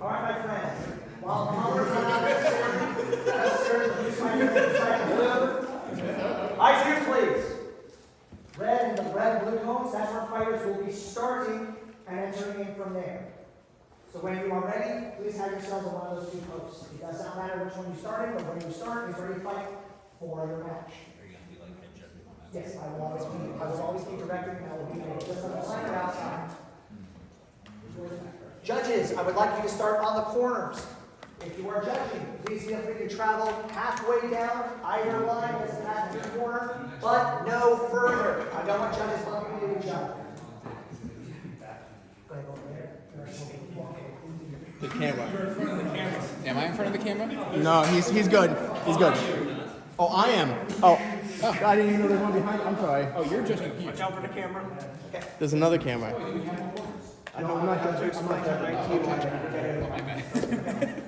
All right, my friends. While colors are not necessary to use my blue. Eyes here, please. Red and the red and blue cones, that's where fighters will be starting and entering in from there. So when you are ready, please have yourselves on one of those two posts. It does not matter which one you started, but when you start, he's ready to fight for your match. Are you going to be like head judging on that? Yes, I will always be directing, and I will be just on the line or outside. Judges, I would like you to start on the corners. If you are judging, please feel free to travel halfway down either line as it has the corner, but no further. I don't want judges bumping into each other. Go ahead, over there. The camera. You're in front of the camera. Am I in front of the camera? No, he's good. He's good. Oh, I am. Oh, I didn't even know there was one behind. I'm sorry. Oh, you're judging here. Watch out for the camera. Okay. There's another camera. I'm not going to explain that right to you.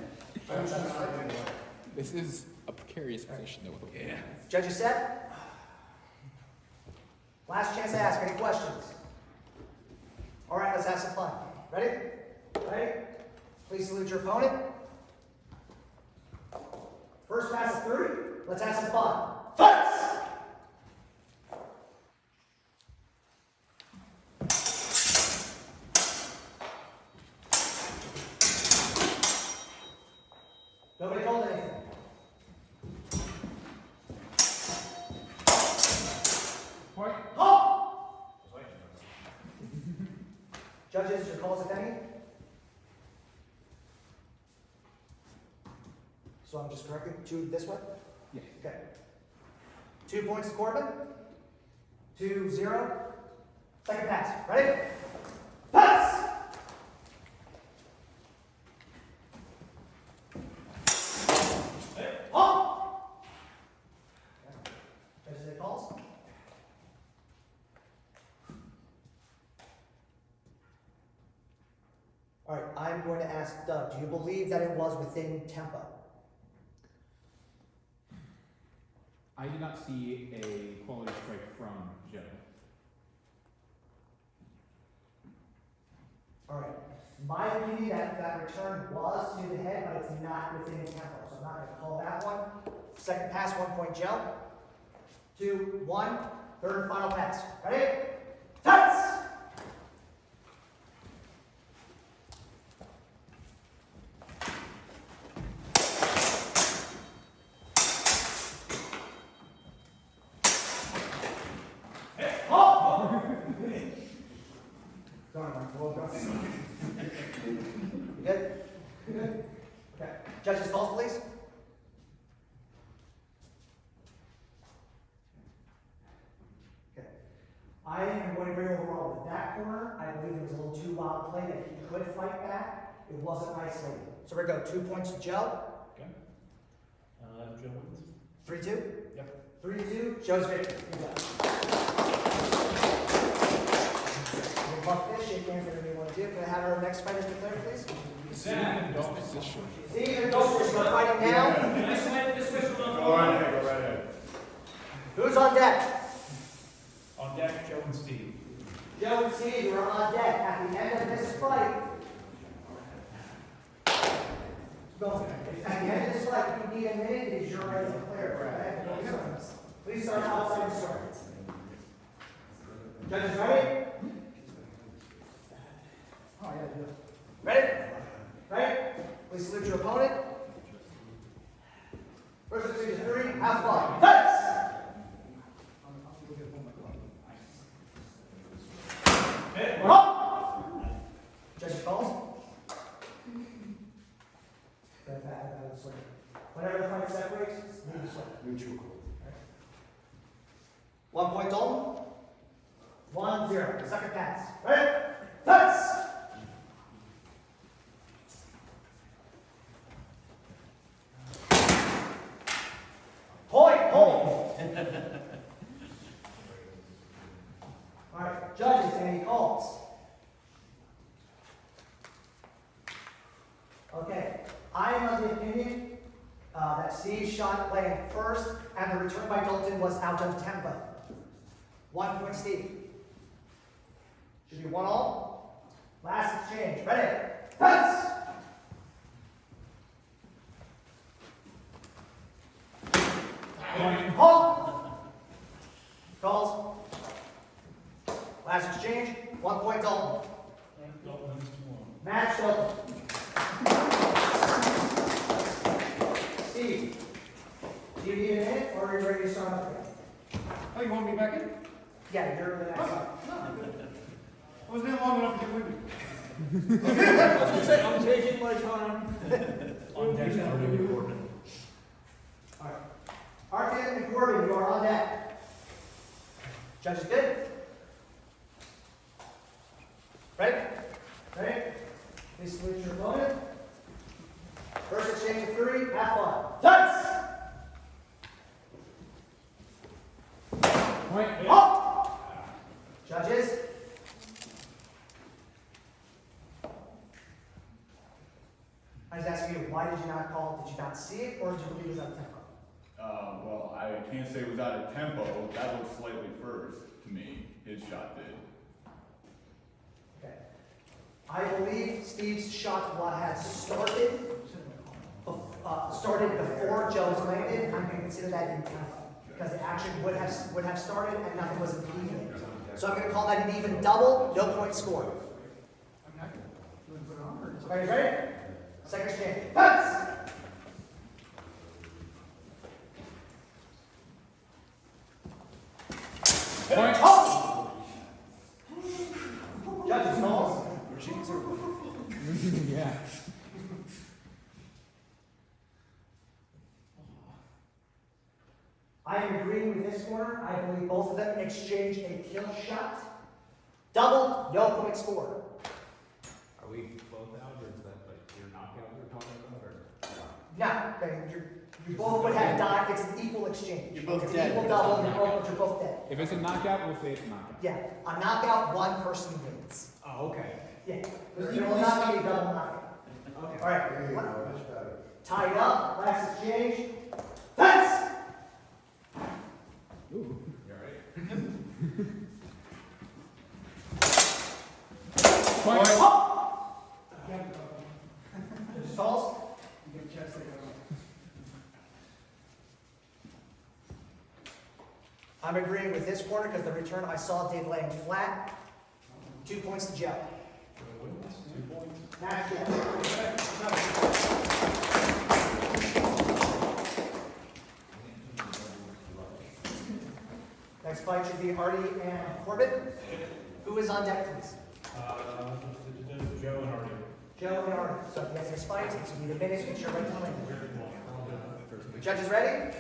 This is a precarious position, though. Yeah. Judges set? Last chance to ask any questions. All right, let's have some fun. Ready? Ready? Please salute your opponent. First pass of 3. Let's have some fun. Fight! Nobody called anything. Point. Halt! Judges, your calls, if any? So I'm just correcting 2 this way? Yeah. Okay. 2 points to Corbin. 2-0. Second pass. Ready? Pass! Halt! Judges, any calls? All right, I'm going to ask Doug, do you believe that it was within tempo? I did not see a quality strike from Joe. All right. My opinion that return was to the head, but it's not within tempo, so I'm not going to call that one. Second pass, 1 point Joe. 2, 1. Third and final pass. Ready? Pass! You good? Good. Okay. Judges, calls, please. Okay. I am going to bring overall with that corner. I believe it was a little too wild play that he could fight back. It wasn't isolated. So we're going to go 2 points to Joe. Okay. Joe wins. 3-2? Yep. 3-2. Joe's victory. Good job. We'll buck this, shake hands, whatever you want to do. Can I have our next fighters declared, please? This position. Steve and Goldfish are fighting now. This way from the Go right ahead. Who's on deck? On deck, Joe and Steve. Joe and Steve are on deck at the end of this fight. Go. If at the end of this fight you need a minute, it is your right to declare. Right? Please start outside the circle. Judges ready? Oh, yeah, do it. Ready? Right? Please salute your opponent. First 2 to 3, have fun. Fights! Judge calls. Whenever the fight separates, leave the swing. Mutual. 1 point Dalton. 1-0. Second pass. Ready? Fights! Point, hold. All right, judges, any calls? Okay, I am of the opinion that Steve's shot landed first and the return by Dalton was out of tempo. 1 point Steve. Should be 1-1. Last exchange. Ready? Pass! exchange, 1 point Dalton. Dalton wins 2-1. Match Dalton. Steve, do you need a minute or are you ready to start up again? Oh, you want me back in? Yeah, you're the next one. I wasn't in long enough to get with you. I'm taking my time. On deck, Artie and Corbin. All right. Arkin and Corbin, you are on deck. Judges good? Ready? Ready? Please salute your opponent. First exchange of 3, have fun. Dance! Point. Oh! Judges? I was asking you, why did you not call? Did you not see it, or did you believe it was out of tempo? Well, I can't say it was out of tempo. That looked slightly first to me. His shot did. Okay. I believe Steve's shot will have started before Joe's landed. I'm going to consider that in tempo because the action would have started and nothing was impeding it. So I'm going to call that an even double, no point score. So are you ready? Second exchange. Pass! Point. Oh! Judges calls. Yeah. I am agreeing with this corner. I believe both of them exchange a kill shot. Double, no point score. Are we both out, or is that like your knockout you're talking about, or? No, you both would have died. It's an equal exchange. You're both it's dead. An equal double, you're both dead. If it's a knockout, we'll say it's a knockout. Yeah, a knockout, one person wins. Oh, okay. Yeah, there will not be a double knockout. Okay. All right, tied up, last exchange. That's Ooh. You alright? Point. oh! Stalls. I'm agreeing with this corner because the return I saw did land flat. 2 points to Joe. 2 points. Match Joe. Next fight should be Artie and Corbin. Who is on deck, please? Joe and Artie. Joe and Artie. So if you guys this fight, it's going to be a minute, make sure right to win. Judges ready?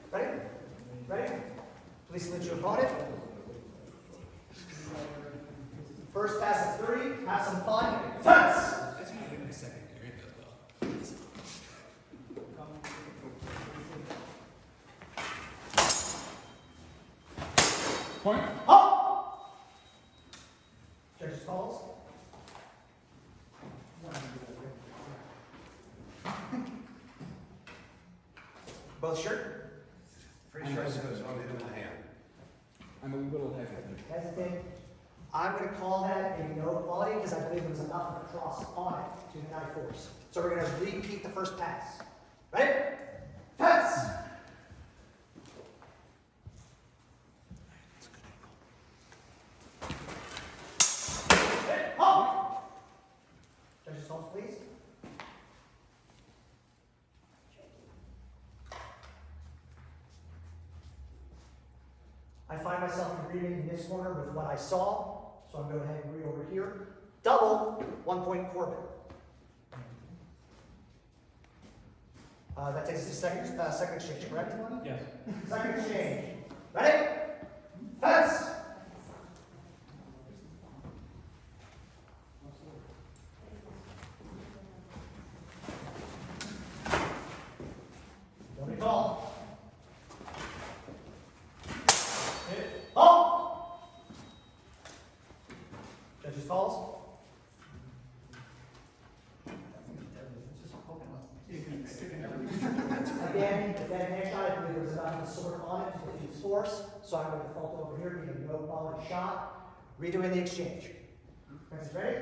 Ready? Ready? Please salute your opponent. First pass of 3, have some fun. Fence! Point. Up! Judges calls. Both sure? Pretty sure it's goes on into the hand. I'm a little hesitant. Hesitant. I'm going to call that a no quality because I believe there was enough of a cross on it to deny force. So we're going to repeat the first pass. Ready? Pass! Up! Judges calls, please. I find myself agreeing in this corner with what I saw, so I'm going to go ahead and agree over here. Double, 1 point Corbin. That takes us to second exchange, correct? Yes. Second exchange. Ready? Fence! Don't be called. Oh! Judges calls. Again, that next shot, I believe there was enough of a sword on it to diffuse force, so I'm going to default over here, being a no quality shot. Redoing the exchange. Guys ready?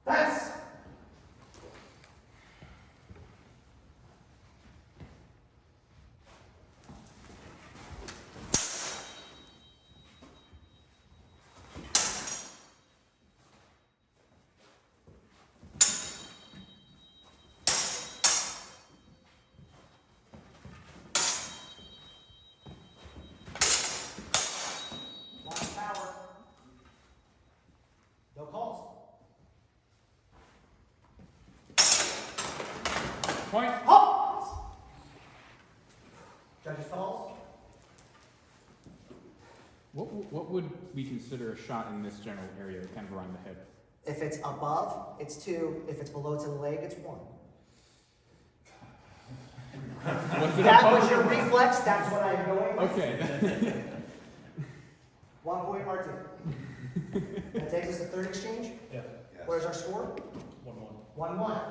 Pass! Point. Halt! Judges calls. What would we consider a shot in this general area, kind of around the hip? If it's above, it's 2. If it's below to the leg, it's 1. Was it That above? was your reflex, that's what I'm going with. Okay. 1 point Martin. That takes us to third exchange. Yeah. Where's our score? 1-1. 1-1.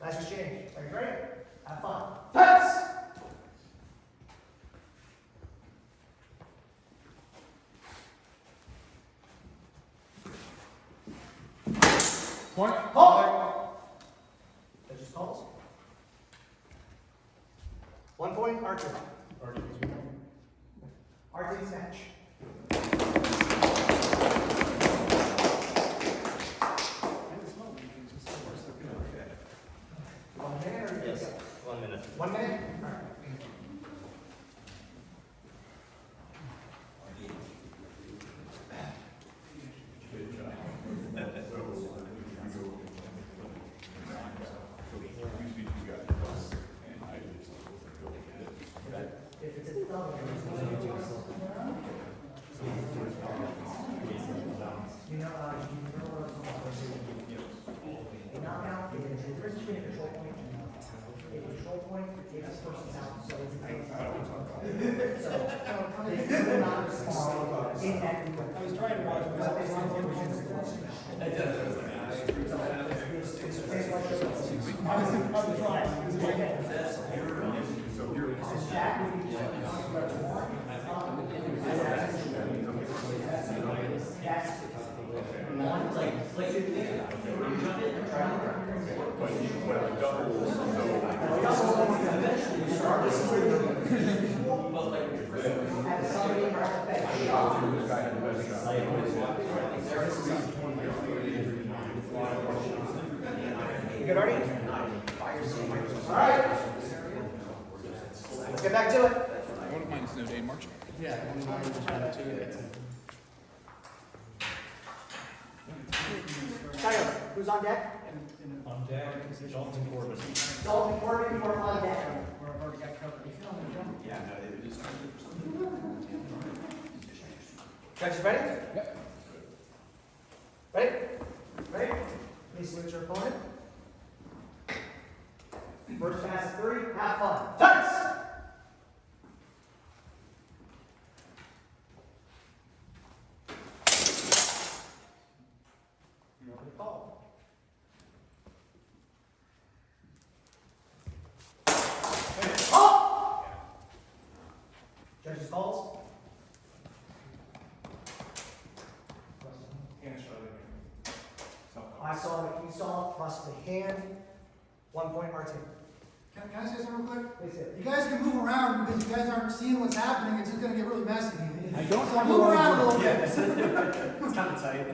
Last exchange. Are you ready? Have fun. Pass! Point. Halt! Judges calls. 1 point Archer. Already 2 points. Archer's match. One minute or Yes, 1 minute. 1 minute? All right. If it's a double, you know, a knockout is the difference between a control point and a knockout. A control point takes this person's out, so it's a so they do not respond in that movement. I was trying to watch You good, Artie? All right. Let's get back to it. I wouldn't mind snow day marching. Tyler, who's on deck? On deck, Dalton Corbin. Dalton Corbin, you are on deck. Yeah, no, they just. Judges ready? Yep. Ready? Ready? Please salute your opponent. First pass of 3, have fun. Touch! Call. Oh! Judges calls. I saw the key saw, thrust the hand. 1 point Martin. Can I say something real quick? Please do. You guys can move around because you guys aren't seeing what's happening. It's just gonna get really messy. I don't So have a move lot around a of little bit. It's kind of tight.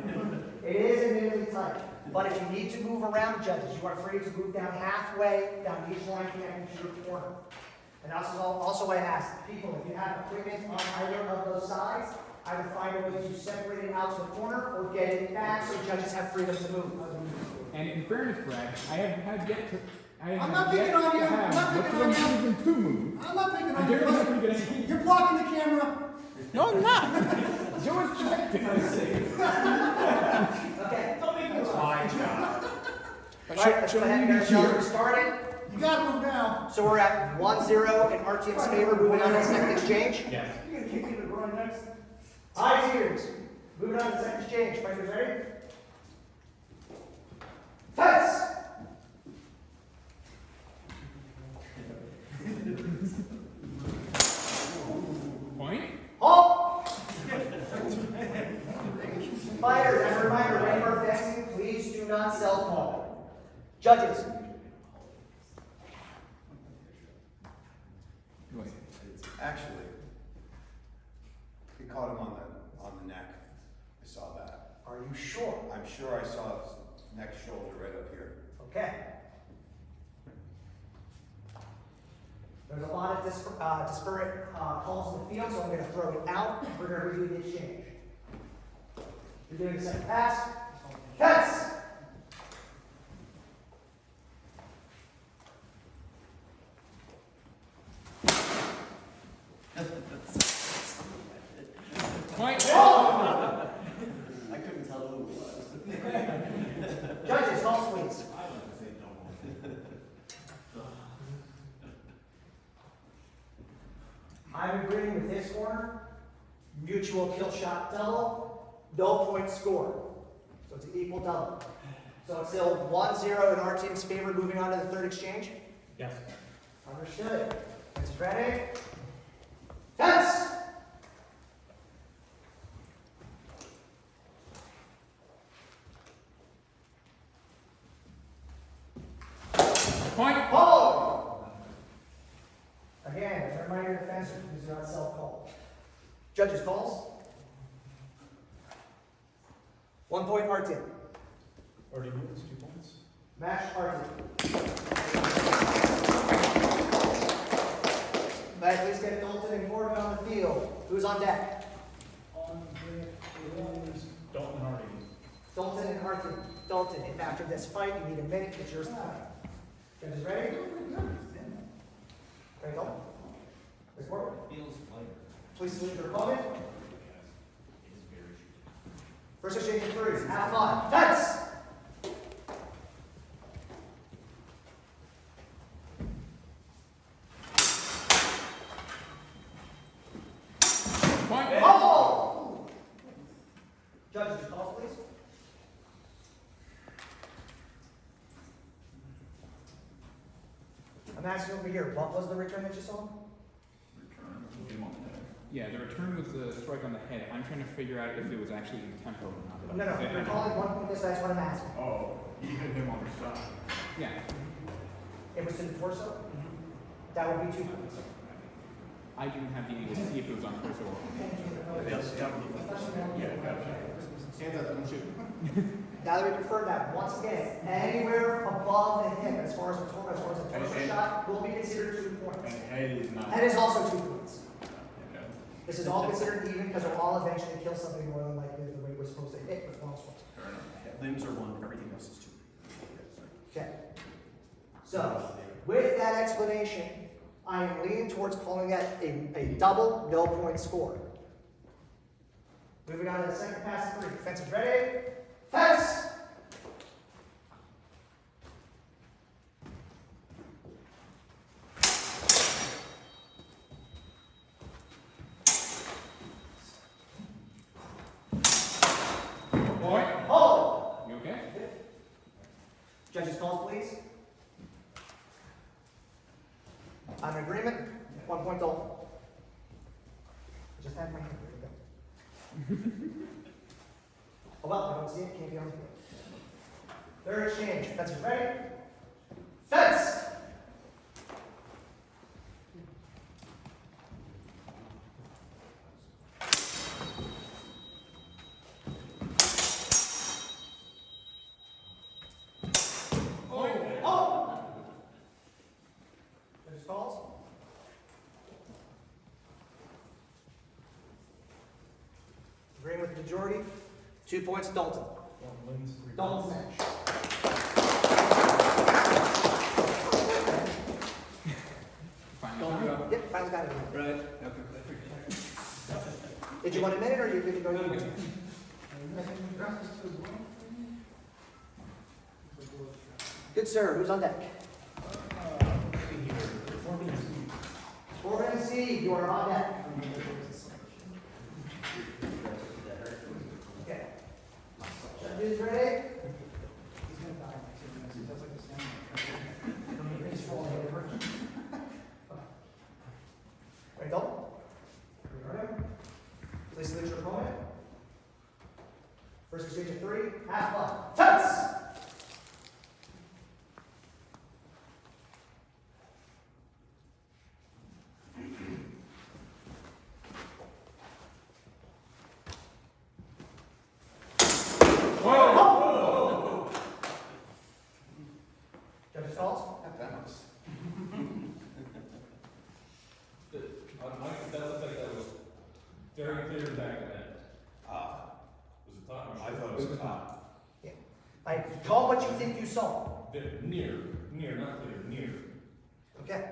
It is admittedly tight, but if you need to move around, judges, you are free to move down halfway, down each line connecting to your corner. And also I ask people, if you have equipment on either of those sides, either find a way to separate it out to the corner or get it back so judges have freedom to move. And in fairness, Brad, I have yet to. I'm not picking on you. I'm not picking on you. Reason to move. I'm not picking I on you. generally have to get anything. You're blocking the camera. No, I'm not. Joe is protecting us. Okay. That's my job. All right, let's go ahead and get ourselves started. You gotta move now. So we're at 1-0 in RTM's favor, moving on to the second exchange. Yes. Eyes, ears. Moving on to the second exchange. Fighters ready? Fence! Point. Halt! Fighters, as a reminder, rainbow fencing, please do not self-harm. Judges, Wait. Actually, he caught him on the neck. I saw that. are you sure? I'm sure I saw his neck shoulder right up here. Okay. There's a lot of disparate calls in the field, so I'm going to throw it out. We're going to redo the exchange. You're doing the second pass. Fence! I'm agreeing with this corner. Mutual kill shot double, no point score. So it's an equal double. So it's still 1-0 in our team's favor. Moving on to the third exchange. Yes. Understood. Fence is ready. Fence! Point. Hold! Again, as a reminder to fencers, these are not self-called. Judges' calls. 1 point our team. Already moves, 2 points. Match our team. May I please get Dalton and Corbin on the field? Who's on deck? On deck is Dalton Hardy. Dalton and Harton. Dalton, if after this fight you need a minute, it's yours to fight. Judges ready? Ready, Dalton? Ms. Corbin? Please salute your opponent. First exchange of threes. Have fun. Fence! Point. Oh! Judges, your calls, please. I'm asking over here, what was the return that you saw? Return, him on the head. Yeah, the return was the strike on the head. I'm trying to figure out if it was actually in tempo or not. No, no, you're calling 1 point this, that's what I'm asking. Oh, he hit him on the side. Yeah. It was to the torso? That would be 2 points. I didn't have the able to see if it was on torso or Yes, yeah, gotcha. Hands up, don't shoot. Now that we confirmed that, once again, anywhere above the hip, as far as the torso shot, will be considered 2 points. And head is not. That is also 2 points. Okay. This is all considered even because we'll all eventually kill something more than likely the way we're supposed to hit with long swords. Fair enough. Limbs are 1, everything else is 2. Okay. So, with that explanation, I am leaning towards calling that a double, no point score. Moving on to the second pass of 3. Fence is ready. Fence! Point. Hold! You okay? Judges' calls, please. I'm in agreement. 1 point Dalton. I just had my hand. There you go. Oh well, I don't see it. Can't be on the field. Third exchange. Fence is ready. Fence! Oh! Judges' calls. Agreeing with the majority. 2 points, Dalton. Dalton wins, 3 Dalton's points. match. Finally found out. Yep, finally got it. Right. Did you want a minute or you good to go? Good sir, who's on deck? Corbin and C, you are on deck. Okay. Judges ready? Ready, Dalton? Please salute your opponent. First exchange of 3, have fun. Fence! Judges' calls? That looked like that was very clear back then. Ah, Was it top or I thought it was top. Yeah. I call what you think you saw. Near, not clear, near. Okay.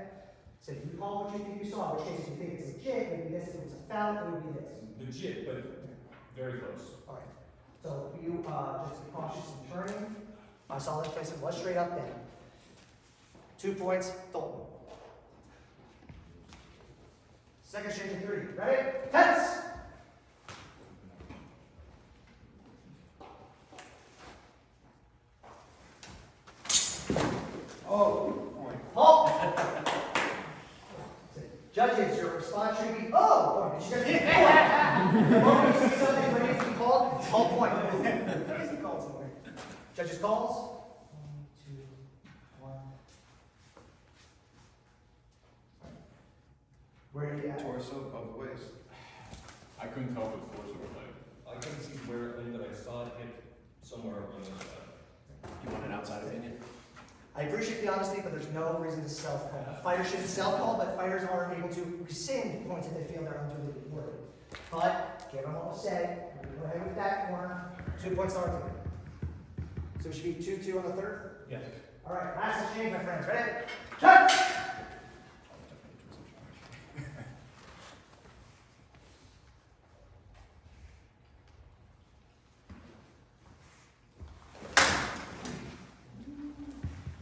So you call what you think you saw, in which case if you think it's a kick, it would be this, if it's a foul, it would be this. Legit, but very close. Alright. So you just be cautious in turning. I saw that place, it was straight up then. 2 points, Dalton. Second exchange of 3. Ready? Fence! Oh, point. Halt! Judges, your response should be, oh! Point. Did you guys the moment you see something that needs to be called, it's called point. Easy call somewhere. Judges calls. 1, 2, 1. Where are you at? Torso above the waist. I couldn't tell if it was torso or leg. I couldn't see where it landed, I saw it hit somewhere on the side. You want an outside opinion? I appreciate the honesty, but there's no reason to self-call. Fighters shouldn't self-call, but fighters are able to rescind points if they feel they're unduly rewarded. But, given what was said, we're going to go ahead with that corner. 2 points to our team. So it should be 2-2 on the third? Yes. All right, last exchange, my friends. Ready? Cut!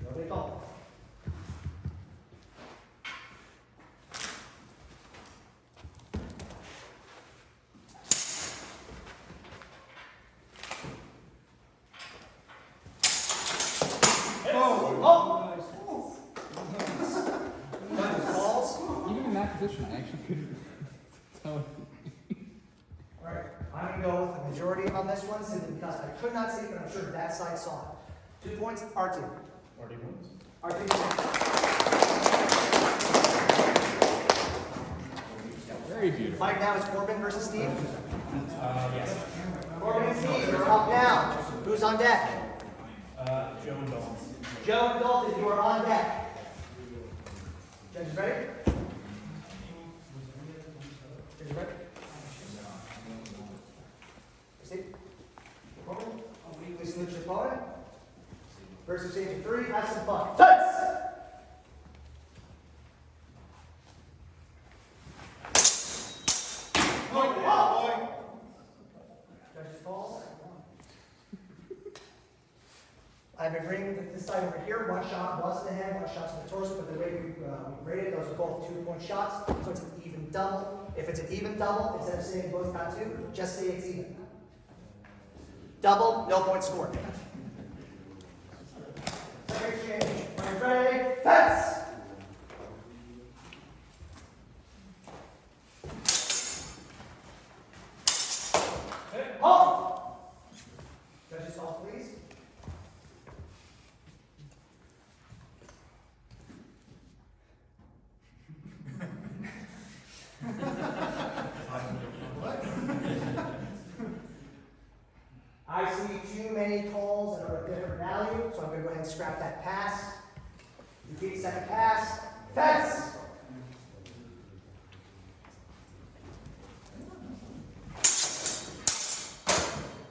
Nobody called. Oh! Judges calls. Even in that position, I actually couldn't tell. All right, I'm gonna go with the majority on this one simply because I could not see it, but I'm sure that side saw it. 2 points, our team. Already wins. Our team. Very beautiful. Fight now is Corbin versus Steve. Yes. Corbin and Steve, you're up now. Who's on deck? Joe and Dalton. Joe and Dalton, you are on deck. Judges ready? Judges ready? Steve? Corbin? Please salute your opponent. First exchange of 3, have some fun. Fence! Judges call. I'm agreeing with this side over here. One shot was to the head, one shot to the torso, but the way we rated those are both 2-point shots, so it's an even double. If it's an even double, instead of saying both got 2, just say it's even. Double, no point scored. Second exchange. When you're ready, fence! Halt! Judges call, please. I see too many calls that are of different value, so I'm going to go ahead and scrap that pass. Repeat second pass. Fence!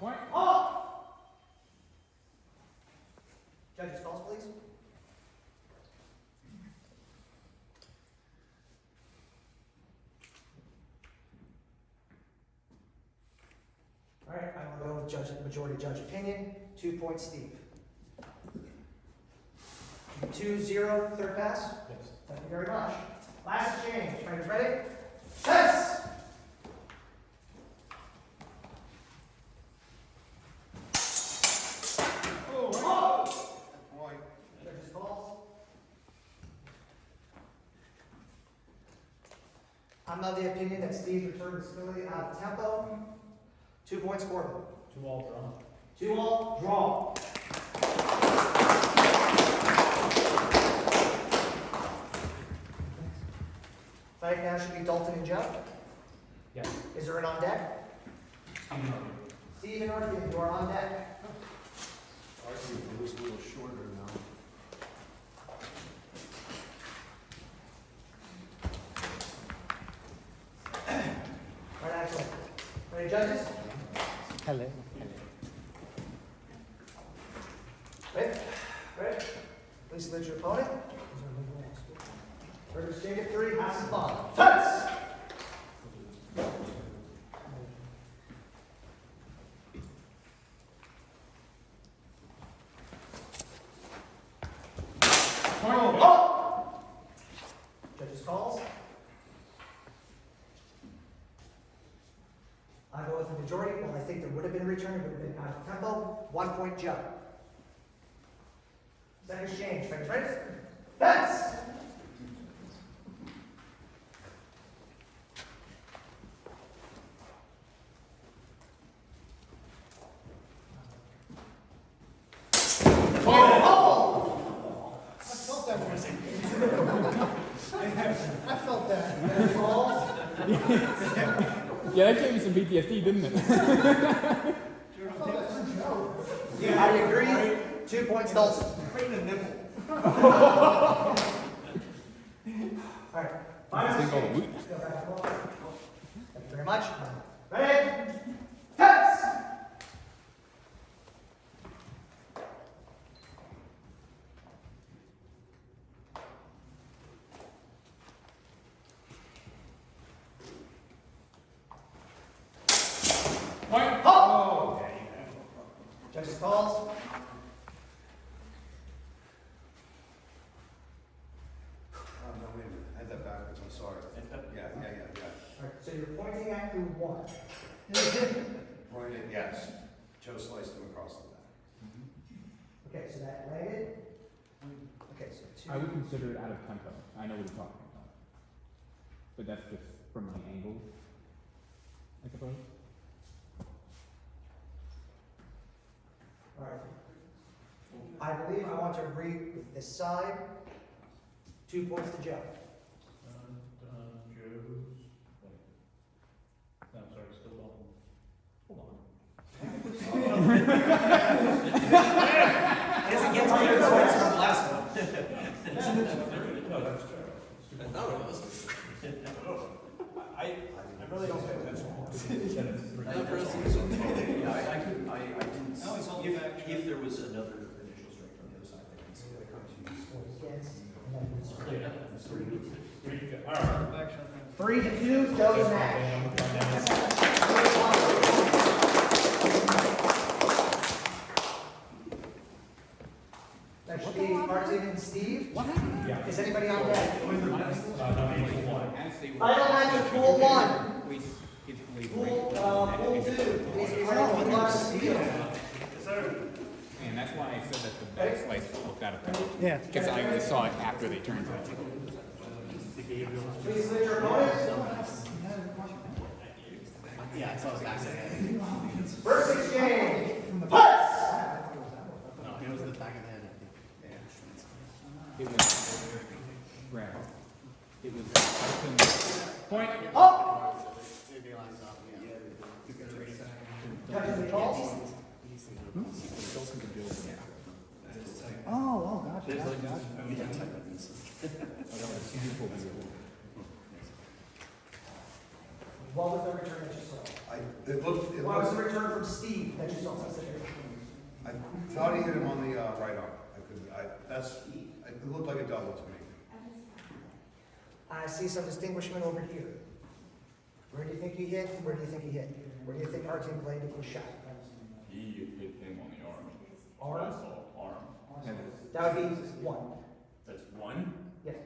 Point. Halt! Judges calls, please. All right, I will go with majority judge opinion. 2 points, Steve. 2-0, third pass. Yes. Thank you very much. Last exchange. Fighters ready? Fence! Oh! Point. Judges calls. I'm of the opinion that Steve returned his ability out of tempo. 2 points, Corbin. 2-all draw. 2-all, draw. Fight now should be Dalton and Joe. Yes. Is there an on deck? Steve and Arthur, you are on deck. Arguably, it was a little shorter now. Right, excellent. Ready, judges? Hello. Ready? Ready? Please salute your opponent. First exchange of 3, have some fun. Fence! Point. Oh! return, it would have been out of tempo. 1 point jump. Second exchange. Fingers ready? Fence! I felt that one. I felt that. Yeah, that gave me some PTSD, didn't it? Yeah, I agree. 2 points, Dalton. All right. Final Thing called a exchange. woot. Thank you very much. Ready? Fence! Oh! Judges calls. Oh, no, wait a minute, I had that backwards, I'm sorry. Yeah. All right, so you're pointing at who won. Right, yes. Joe sliced him across the back. Okay, so that landed. Okay, so two. I would consider it out of tempo. I know what you're talking about. But that's just from my angle, I suppose. All right. I believe I want to agree with this side. 2 points to Joe. No, sorry, still don't. Hold on. Doesn't get to your points from the last one. No, that's true. I really don't pay attention. If there was another initial strike from the other side, I can see that All right. 3-2, Joe's match. That should be Martin and Steve. What happened? Yeah. Is anybody on deck? No, one. As they were Final match of pool 1. his blade Pool, right pool 2. Please be ready to last field. And that's why I said that the back slice looked out of tempo. Yeah. Because I only saw it after they turned it. Please leave your opponents. Yeah, I saw his back ahead. First exchange. Fight! No, it was the back of the head, I think. It was grab. It was point. Up! Judges and calls. Oh, gotcha. What was the return that you saw? It looked, What was the return from Steve that you saw? I thought he hit him on the right arm. It looked like a double to me. I see some distinguishment over here. Where do you think he hit? Where do you think he hit? Where do you think our team played it was shot? He hit him on the arm. Arm? That's all, arm. That would be 1. That's one? Yes.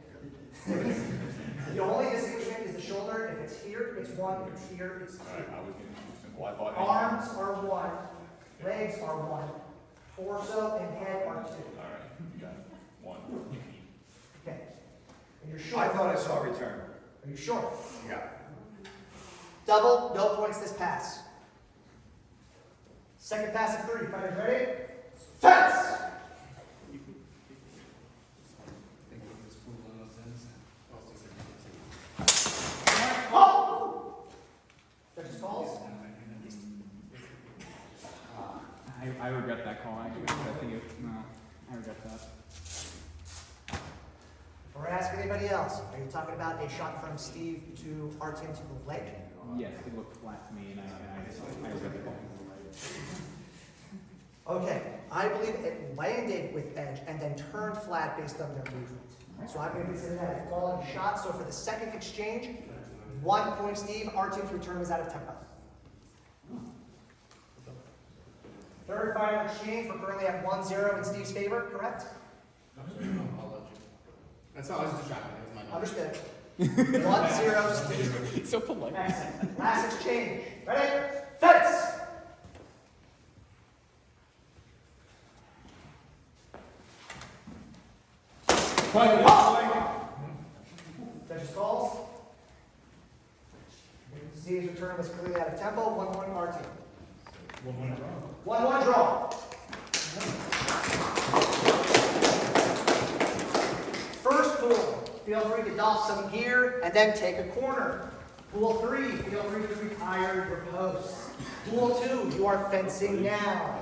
The only distinguishment is the shoulder. If it's here, it's 1. If it's here, it's 2. Alright, I was getting too simple. I thought. Arms are 1. Legs are 1. Torso and head are 2. Alright, you got it. One. Okay. And you're sure? I thought I saw a return. Are you sure? Yeah. Double, no points this pass. Second pass of 3. Fighters ready? Fence! Oh! Judges calls? I regret that call actually. I think no, I regret that. Before I ask anybody else, are you talking about a shot from Steve to Artem to the leg? Yes, it looked flat to me, and I regret the call. Okay, I believe it landed with edge and then turned flat based on their movement. So I'm going to consider that a falling shot. So for the second exchange, 1 point Steve, Artem's return was out of tempo. Third final exchange, we're currently at 1-0 in Steve's favor, correct? That's how I was distracted. That's my Understood. 1-0 Steve. So polite. Excellent. Last exchange. Ready? Fence! Judges calls. Steve's return was clearly out of tempo. 1-1 our team. 1-1 draw. First pool, feel free to doff some gear and then take a corner. Pool 3, feel free to retire your posts. Pool 2, you are fencing now.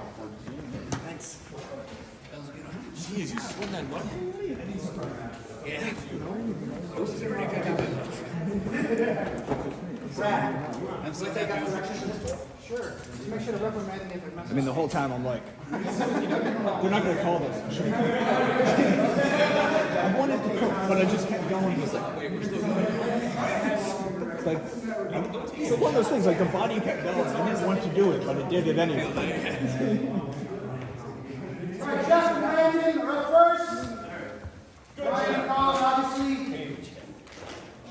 Thanks. Jeez, you swung that one. Yeah. Brad, you take up directions for this pool? Sure. Just make sure to reprimand me if it messes I mean, the whole time I'm like, they're not going to call this. I wanted to cook, but I just kept going. It's like, wait, we're still going. It's like, it's one of those things, like the body kept going. I didn't want to do it, but it did it anyway. All right, Jeff and Brandon are up first. Brian and Colin, obviously,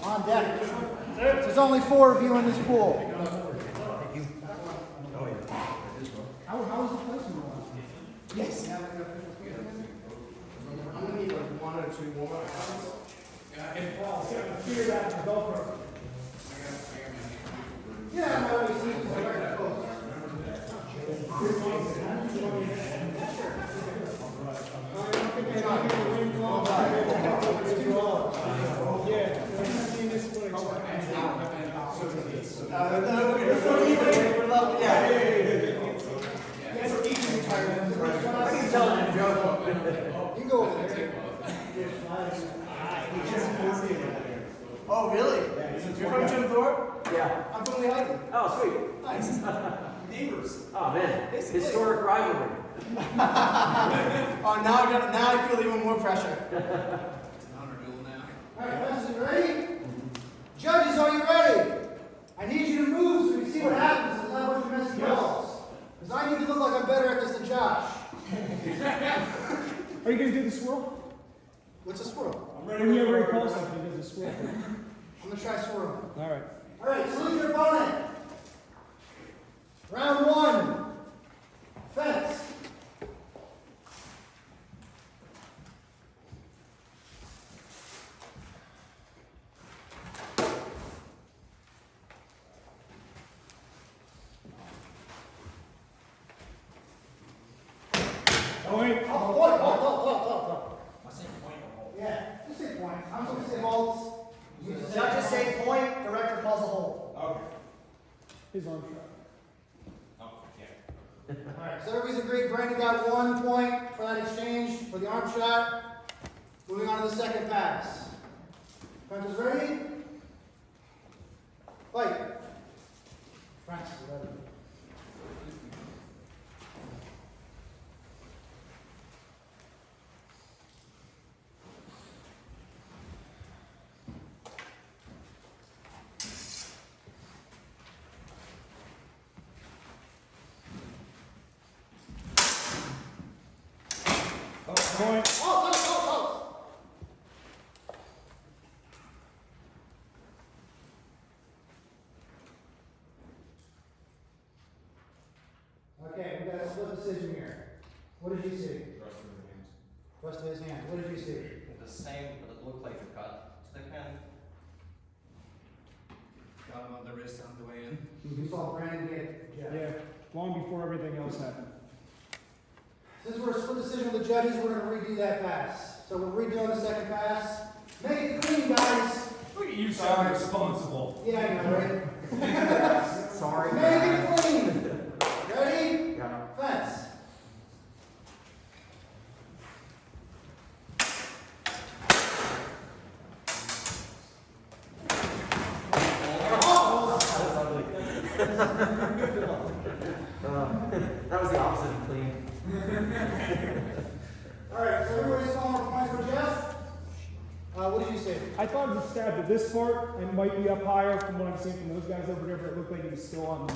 on deck. There's only 4 of you in this pool. How was the placement? Yes. I'm gonna need like 1 or 2 more. Yeah, I always see this right close. You can go over there. Oh, really? You're from Jim Thorpe? Yeah. I'm from Lehigh Valley. Oh, sweet. Nice. Neighbors. Oh, man. Historic rivalry. Oh, now I feel even more pressure. All right, fences, you ready? Judges, are you ready? I need you to move so we can see what happens and not a bunch of messy balls. Because I need to look like I'm better at this than Josh. Are you gonna do the swirl? What's a swirl? Whenever he calls something, he does a swirl. I'm going to try swirl. All right. All right, salute your opponent. Round 1. Fence. Oh, wait. Oh. Yeah, just say point. I'm going to say holds. Judges say point, director calls a hold. His arm shot. Alright, so everybody's agreed. Brandon got 1 point for that exchange for the arm shot. Moving on to the second pass. Francis ready? Fight. Francis is ready. Point. Okay, we got a split decision here. What did you see? Thrust of his hand. What did you see? The same, but it looked like a cut to the hand. Got him on the wrist on the way in. You saw Brandon get Jeff. Yeah, long before everything else happened. Since we're a split decision with the judges, we're going to redo that pass. So we're redoing the second pass. Make it clean, guys. Look at you sound responsible. Yeah, I know, right? Sorry. Make it clean. Ready? Yeah. Fence. That was the opposite of clean. Alright, so everybody's calling for points for Jeff. What did you say? I thought it was stabbed at this part and might be up higher from what I'm seeing from those guys over there, but it looked like it was still on the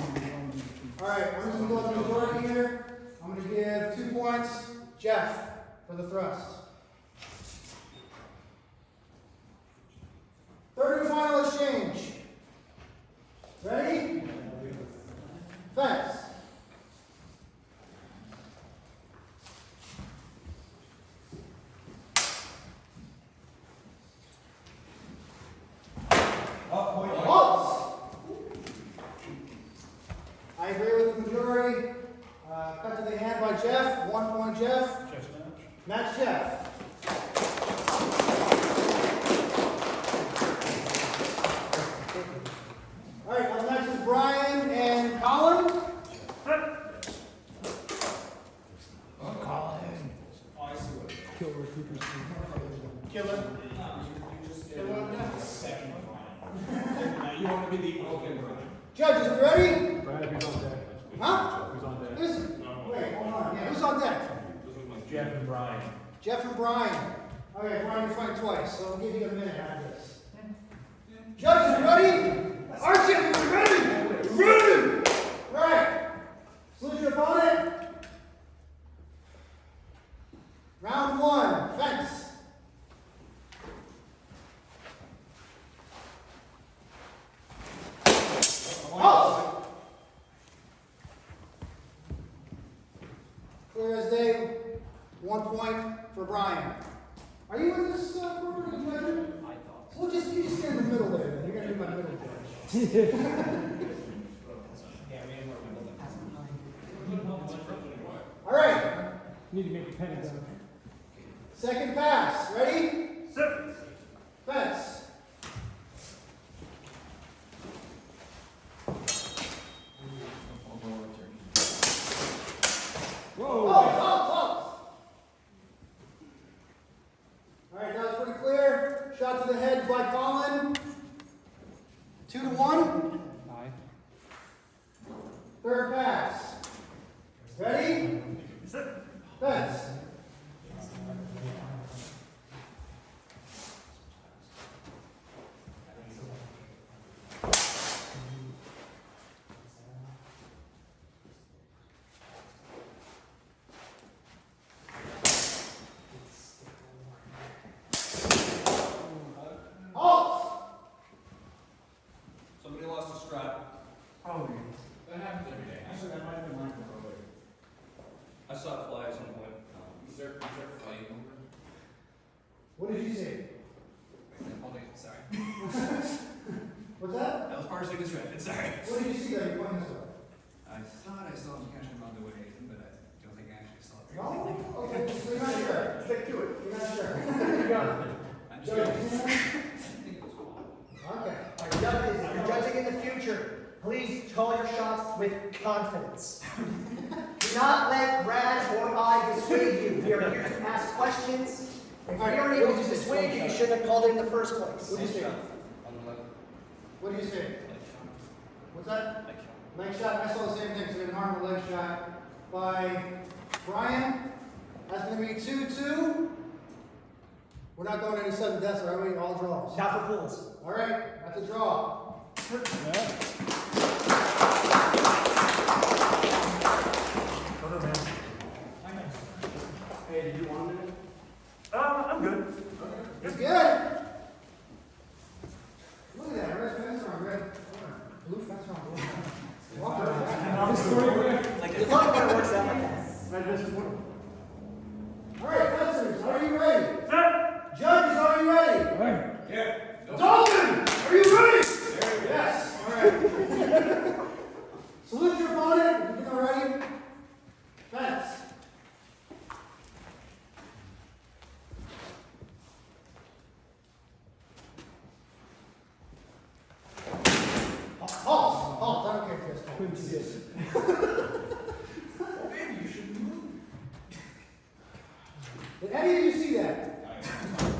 Alright, I'm just going to go with the majority here. I'm going to give 2 points, Jeff, for the thrust. Third and final exchange. Ready? Fence. head by Jeff. 1 point, Jeff. Jeff's Match Jeff. All right, up next is Brian and Colin. Killer. You want to be the open. Judges, are we ready? Brad, who's on deck? Huh? Who's on deck? Wait, hold on. Yeah, who's on deck? Jeff and Brian. Jeff and Brian. All right, Brian, you're fighting twice, so we'll give you a minute after this. Judges, you ready? Archie, you ready? Ready! Right. Salute your opponent. Round 1, fence. Halt! Clear as day. 1 point for Brian. Are you in this program, Judge? I thought. Well, you just stand in the middle there. Then. You're gonna be my middle judge. All right. Need to make a penny down. Second pass. Ready? Fence. Whoa! All right, that was pretty clear. Shot to the head by Colin. 2-1. Aye. Third pass. Ready? Fence. Halt! Somebody lost a strap. That happens every day. Actually, that might have been mine for earlier. I saw it fly at some point. Is there a fight over? What did you say? Hold on, sorry. What's that? That was partially distracted, sorry. What did you see that you're pointing this way? I thought I saw him catch him on the way, but I don't think I actually saw it. No? Okay, so you're not sure. Stick to it. You're not sure. You got it. I'm Judge, just you I think it was cool. Okay. All right, judges, if you're judging in the future, please call your shots with confidence. Do not let Brad or I dissuade you. We are here to ask questions. If we were able to dissuade you, you shouldn't have called it in the first place. What do you say? On the left. What do you say? What's that? Leg shot. I saw the same thing. So we have an arm and leg shot by Brian. That's going to be 2-2. We're not going any sudden deaths, are we? All draws. Not for pools. All right, that's a draw. Hey, did you want a minute? I'm good. It's good. Look at that. Red fence on red. Blue fence on blue fence. Walk around. Like, look at what it works out like that. All right, fencers, are you ready? Judges, are you ready? Yeah. Dalton, are you ready? Yes. All right. Salute your opponent. If you're ready. Fence. Halt. Halt. I don't care if you guys Maybe you shouldn't move. Did any of you see that?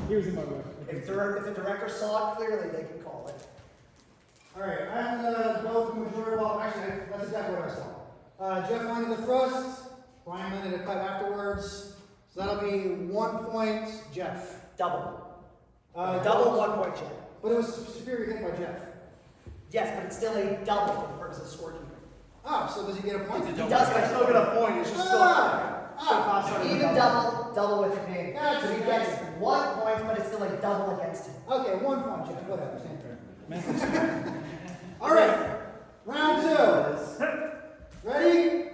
Here's in my way. If the director saw it clearly, they can call it. All right, I'm gonna go with the majority. Well, actually, that's exactly what I saw. Jeff landed the thrust. Brian landed a cut afterwards. So that'll be 1 point, Jeff. Double. Double 1 point check. But it was superior hit by Jeff. Yes, but it's still a double for the purpose of scorekeeping. Oh, so does he get a point? He does, but it's still get a point. It's just still even double with advantage. Gotcha, So he gets 1 point, but it's still a double against him. Okay, 1 point, Jeff. Whatever. All right, round 2. Ready?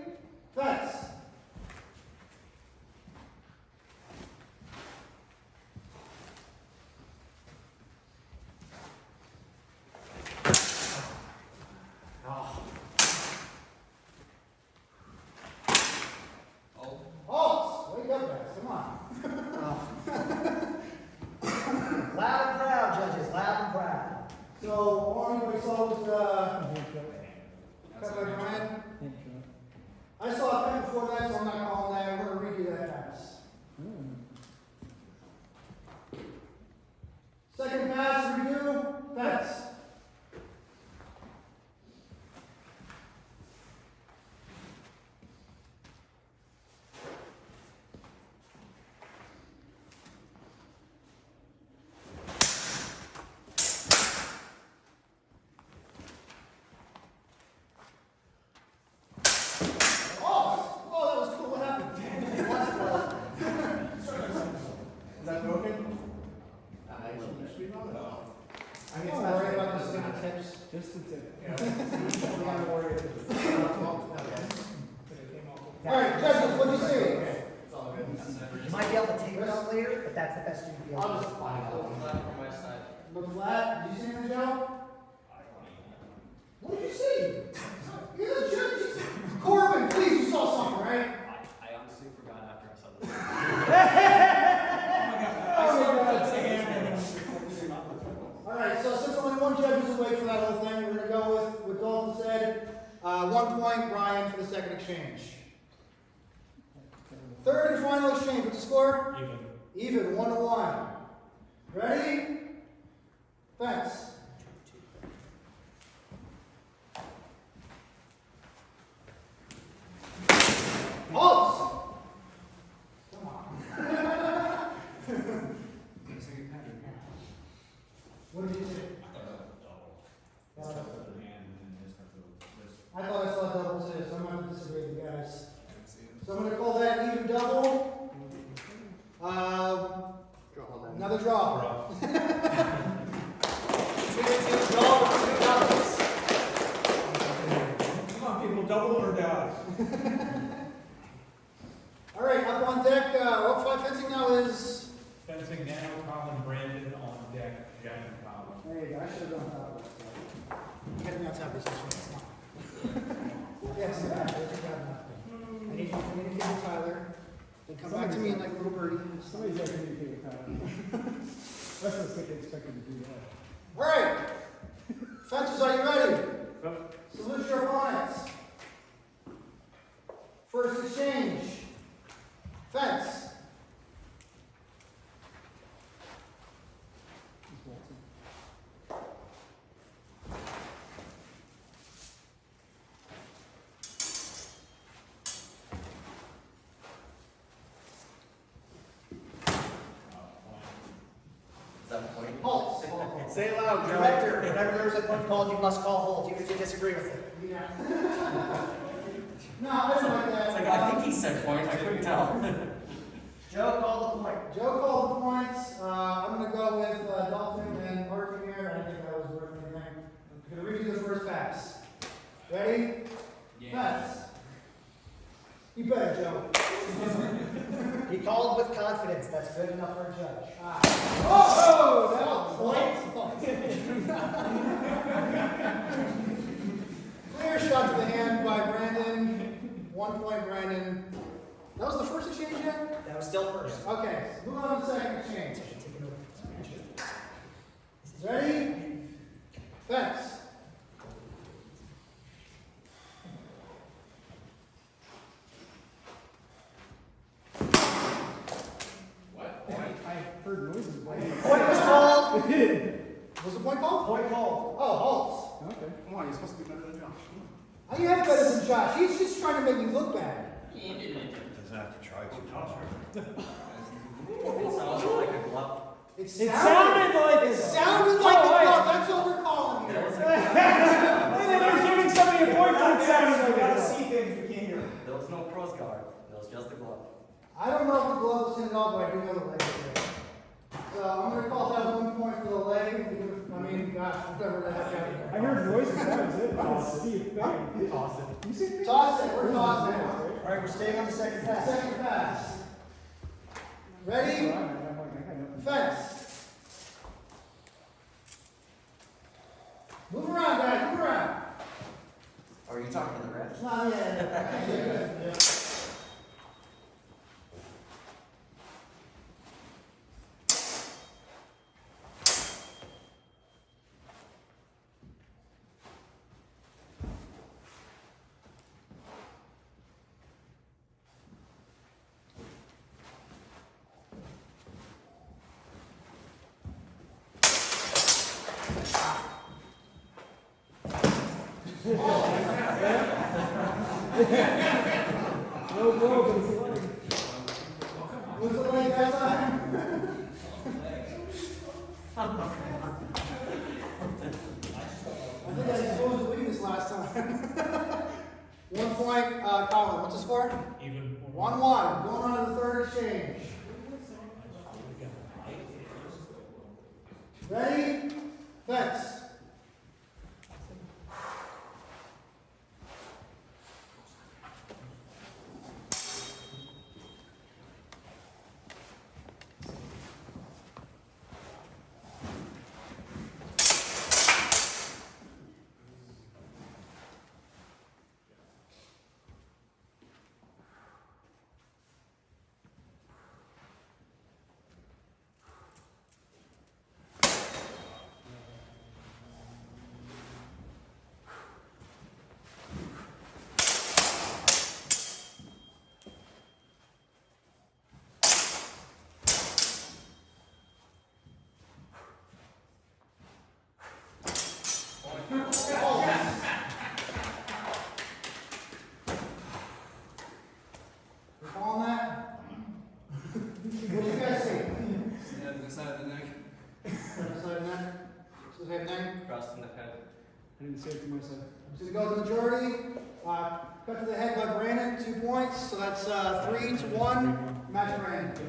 Fence. before that, so I'm not calling that. We're gonna redo that pass. Second pass, redo, fence. Oh, that was cool. What happened? Is that broken? I mean, I'm worried about the stupid tips. Just to tip. I'm worried. All right, judges, what'd you see? You might be able to take it out later, but that's the best you can be able I'll to just do. From my side. look flat. Did you see anything, Joe? What did you see? You're the judge. Corbin, please, you saw something, right? I honestly forgot after I saw this. All right, so since only one judge was awake for that whole thing, we're going to go with what Dalton said. 1 point, Brian, for the second exchange. Third and final exchange. What's the score? Even, 1-1. Ready? Fence. Halt! Come on. What did you see? I thought I saw doubles too, so I'm going to disagree with you guys. So I'm going to call that even double. Another draw. Come on, people, double or die. All right, up on deck. What flag fencing now is? Fencing now, Colin Brandon on deck, Jack and Colin. There you go. I should have done top of that. You had me on top of this one. Yes, I need you to communicate with Tyler. Then come back to me like a little birdie. Somebody's got to communicate with Tyler. That's what they expected to do that. All right. Fences, are you ready? Salute your opponents. First exchange. Fence. Is that a point? Halt. Say it loud, Director. Whenever there's a point called, you must call hold, even if you disagree with it. Yeah. No, I don't like that. It's like, I think he said point, I couldn't tell. Joe, call the point. Joe called the points. I'm going to go with Dalton and Martin here. I think that was worth anything. I'm going to redo the first pass. Ready? Pass. You better, Joe. He called with confidence. That's good enough for a judge. Oh, that was Clear shot to the hand by Brandon. 1 point, Brandon. That was the first exchange yet? That was still first. Okay, move on to the second exchange. Ready? Fence. I heard noises. Point was called. Was the point called? Point called. Oh, halts. Okay. Come on, you're supposed to be better than Josh. How you have better than Josh? He's just trying to make me look bad. Doesn't have to try too much. It sounds like a glove. It sounded like it it. sounded like a glove. That's what we're calling here. They're giving somebody a point for it sounding like gotta see things we can't hear. There was no cross guard, there was just a glove. I don't know if the glove was in at all, but I do know the leg is there. So I'm going to call that 1 point for the leg. I mean, gosh, whatever the heck happened. I heard noises, that was it. I didn't see it. Toss it. You see it? Toss it. We're tossing it. All right, we're staying on the second pass. Second pass. Ready? Fence. Move around, guys. Move around. Are you talking to the refs? No, yeah. 1-1, going on to the third exchange. Ready? Fence. Recalling that? What do you guys see? The side of the neck. Right side of the neck? Still have neck? Crossed in the head. I didn't say it to myself. So it goes to majority. Cut to the head by Brandon, 2 points. So that's 3-1. Match Brandon.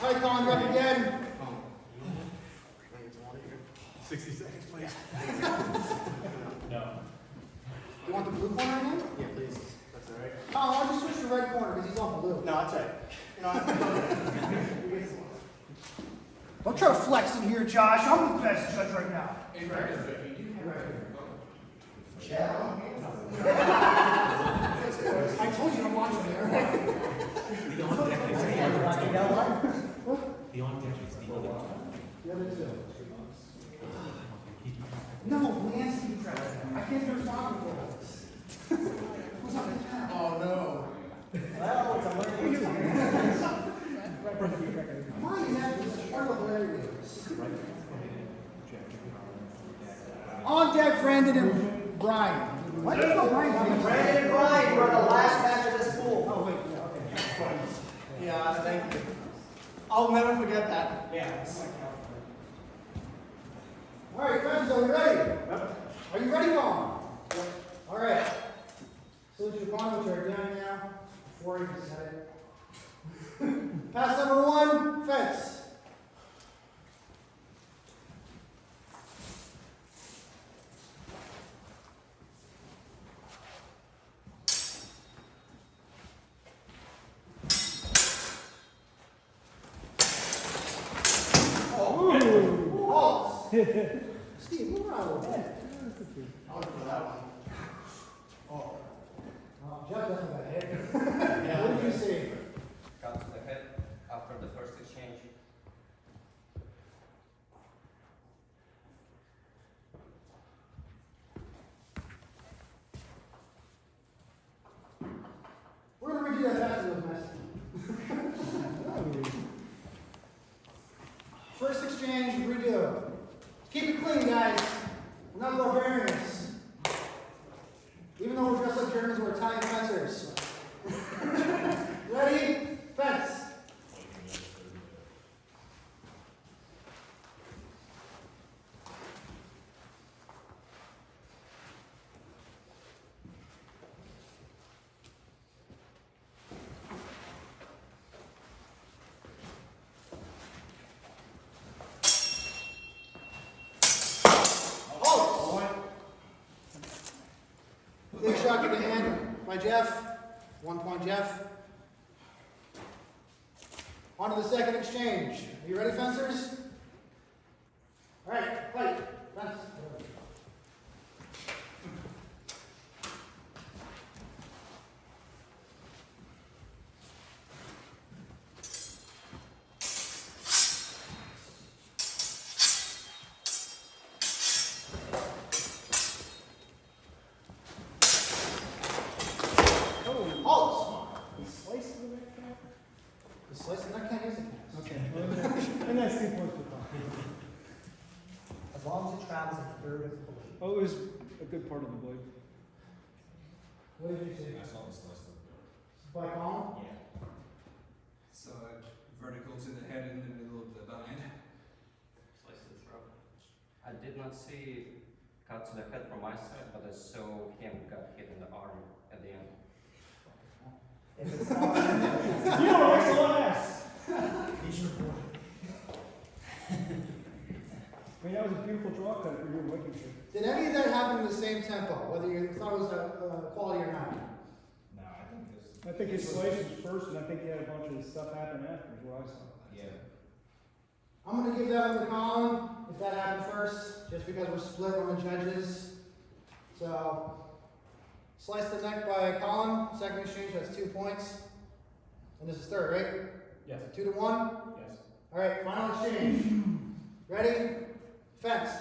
All right, Colin, rep again. 60 seconds, please. You want the blue corner again? Yeah, please. That's all right. Colin, why don't you switch to red corner because he's on blue. No, that's all right. You know, Don't try to flex in here, Josh. I'm the best judge right now. I told you I'm watching there. The other two. No, Nancy, I can't be responsible for this. What's up with that? oh, no. Well, it's a learning experience. Why is that? This is part of hilarious. On deck, Brandon and Brian. Why did you go Brian? Brandon and Brian, you are the last match of this pool. Oh, wait, yeah, okay. Yeah, thank you. I'll never forget that. Yeah. All right, friends, are we ready? Are you ready, Colin? All right. So your opponent, which are down now, before you decide. Pass number 1, fence. Steve, move around a little bit. I'll look for that one. Oh. Jeff doesn't got hit. What did you see? Got to the head after the first exchange. We're going to redo that after those messages. First exchange, redo. Keep it clean, guys. We're not barbarians. Even though we're dressed like Germans, we're Italian fencers. Ready? Fence. Big shot to the hand by Jeff. 1 point, Jeff. On to the second exchange. Are you ready, fencers? All right, fight. Fence. Halt! Slice the neck cap? The slice of that can't use it. Okay. And that's 3 points for Tom. As long as it travels a third of the blade. Oh, it was a good part of the blade. What did you say? I saw this last By Colin? Yeah. So vertical to the head in the middle of the bind. Slice the throat. I did not see cut to the head from my side, but I saw him got hit in the arm at the end. If it's not, You know, it's a lot less. it's your board. I mean, that was a beautiful draw cut for you and Wicked. Did any of that happen in the same tempo, whether you thought it was a quality or not? No, I think this. I think installation was first, and I think you had a bunch of stuff happen after, is what I saw. Yeah. I'm gonna give that one to Colin, if that happened first, just because we're split on the judges. So, slice the neck by Colin, second exchange, that's 2 points. And this is third, right? Yes. 2 to 1? Yes. Alright, final exchange. Ready? Fence.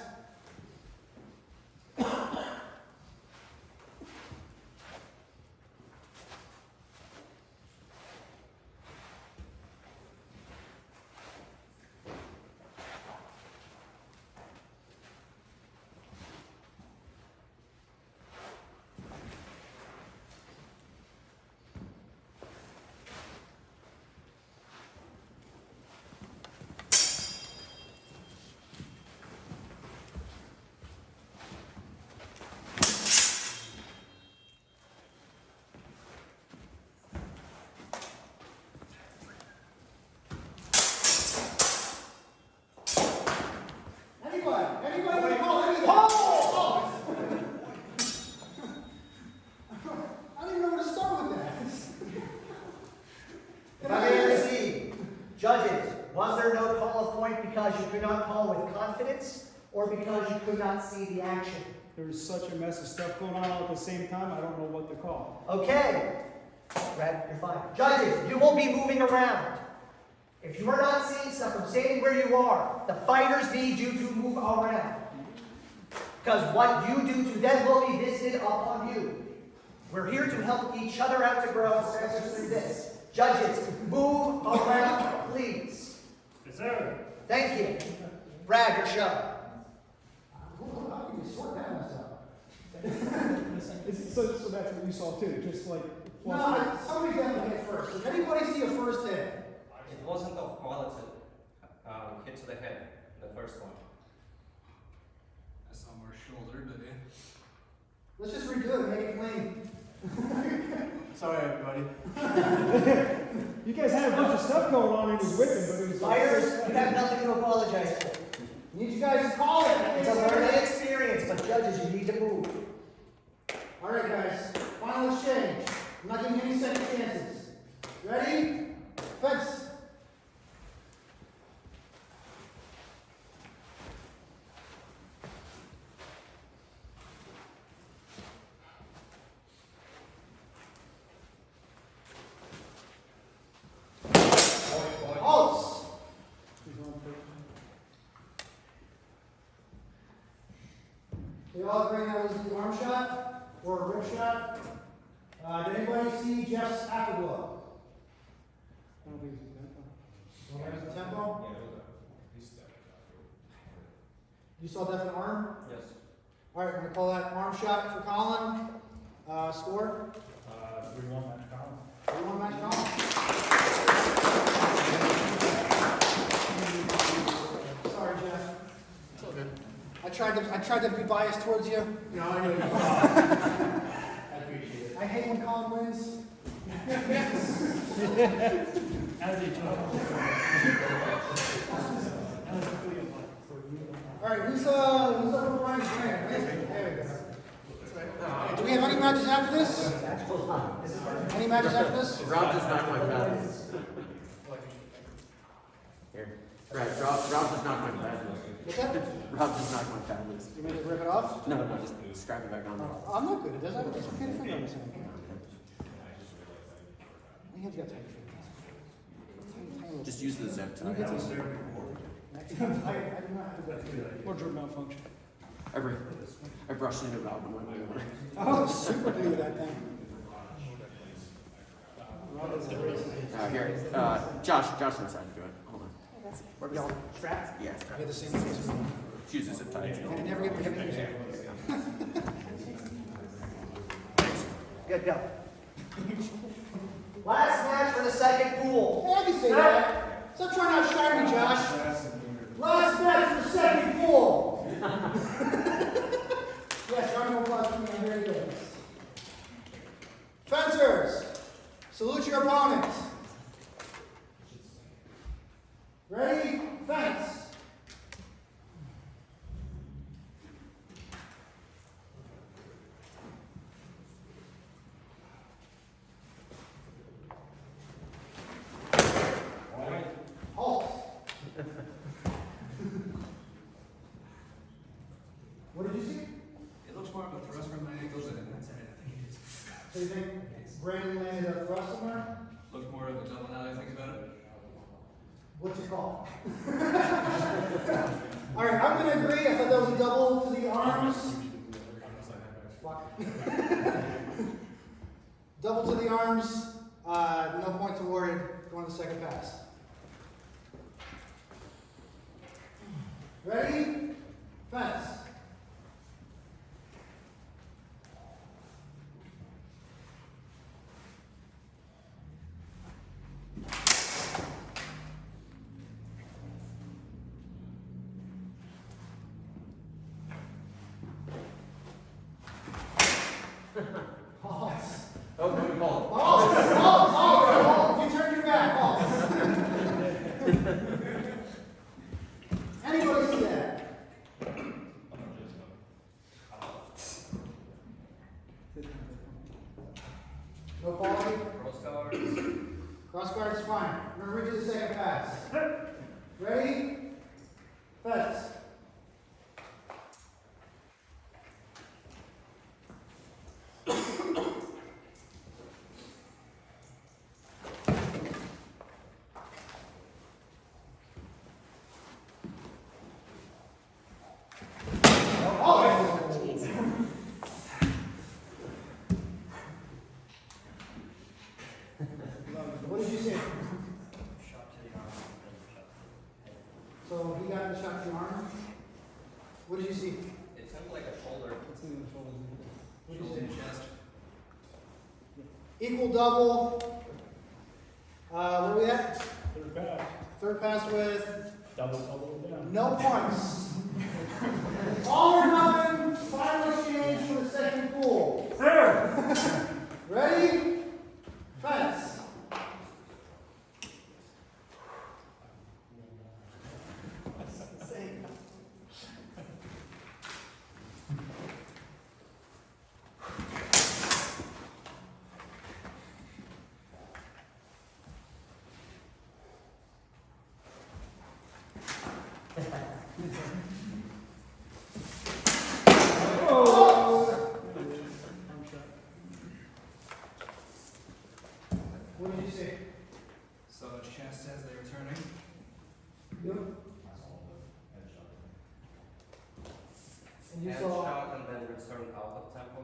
Anybody want to call any of that? Oh! I don't even know where to start with that. If I may proceed, judges, was there no call of point because you could not call with confidence or because you could not see the action? There was such a mess of stuff going on all at the same time, I don't know what to call. Okay. Brad, you're fine. Judges, you will be moving around. If you are not seeing stuff from standing where you are, the fighters need you to move around. Because what you do to them will be visited upon you. We're here to help each other out to grow, especially through this. Judges, move around, please. Yes, sir. Thank you. Brad, your show. How can you sort that mess out? So that's what you saw too, just like. No, somebody's got to hit first. Did anybody see a first hit? It wasn't of quality. Hit to the head, the first one. I saw more shoulder, but yeah. Let's just redo it, make it clean. Sorry, everybody. You guys had a bunch of stuff going on, it was whipping, but it was. Fighters, you have nothing to apologize for. Need you guys to call it. It's a learning experience, but judges, you need to move. All right, guys. Final exchange. I'm not giving you any second chances. Ready? Fence. Halts. We all agree that was the arm shot or a rib shot. Did anybody see Jeff's afterglow? I don't think it was that Don't have the tempo? Yeah, it was he stepped You saw definite arm? Yes. All right, we're gonna call that arm shot for Colin. Score? 3-1 match Colin. 3-1 match Colin. Sorry, Jeff. It's all good. I tried to be biased towards you. No, I know you. I appreciate it. I hate when Colin wins. As each other. All right, who's up for Ryan's grand? There we go. Do we have any matches after this? Any matches after this? Rob does not like that. Here. Right, Rob does not like that. What's that? Rob does not like that. You mean to rip it off? No, just scrap it back on. I'm not good. It doesn't have a dislocated finger on this thing. My hand's got tight fingers. Just use the zip tie. I do not have a good finger. Wardrobe malfunction. I brushed into Rob and went over. Oh, super glue that thing. Here, Josh knows how to do it. Hold on. Were y'all strapped? Yeah, I had the same thing. use the zip tie. I never get my hip fingers in. Good, go. Last match for the second pool. Hey, I can say that. Stop trying to outshine me, Josh. Last match for the second pool. Salute your opponent. Ready? Fence. Halt. What did you see? It looks more of a thrust from my ankles than an inside, I think it is. So you think Brandon landed a thrust somewhere? Looks more of a double now that I think about it. What's it called? All right, I'm going to agree. I thought that was a double to the arms. Fuck. Double to the arms. No points awarded. Going to the second pass. Ready? Fence. Pause. Oh, good call. Pause. You turned your back. Pause. Anybody see that? No quality? Cross guards. Cross guard is fine. We're going to reach the second pass. Ready? Fence. What did you say? Shot to the arm. So he got the shot to the arm. What did you see? It sounded like a shoulder. What did you Shoulder and see? chest. Equal double. Where are we at? Third pass. Third pass with Double down. no points. All or nothing. Final exchange for the second pool. Ready? Fence. What did you see? So chest says they're turning. You? And you saw Headshot and then return out of tempo.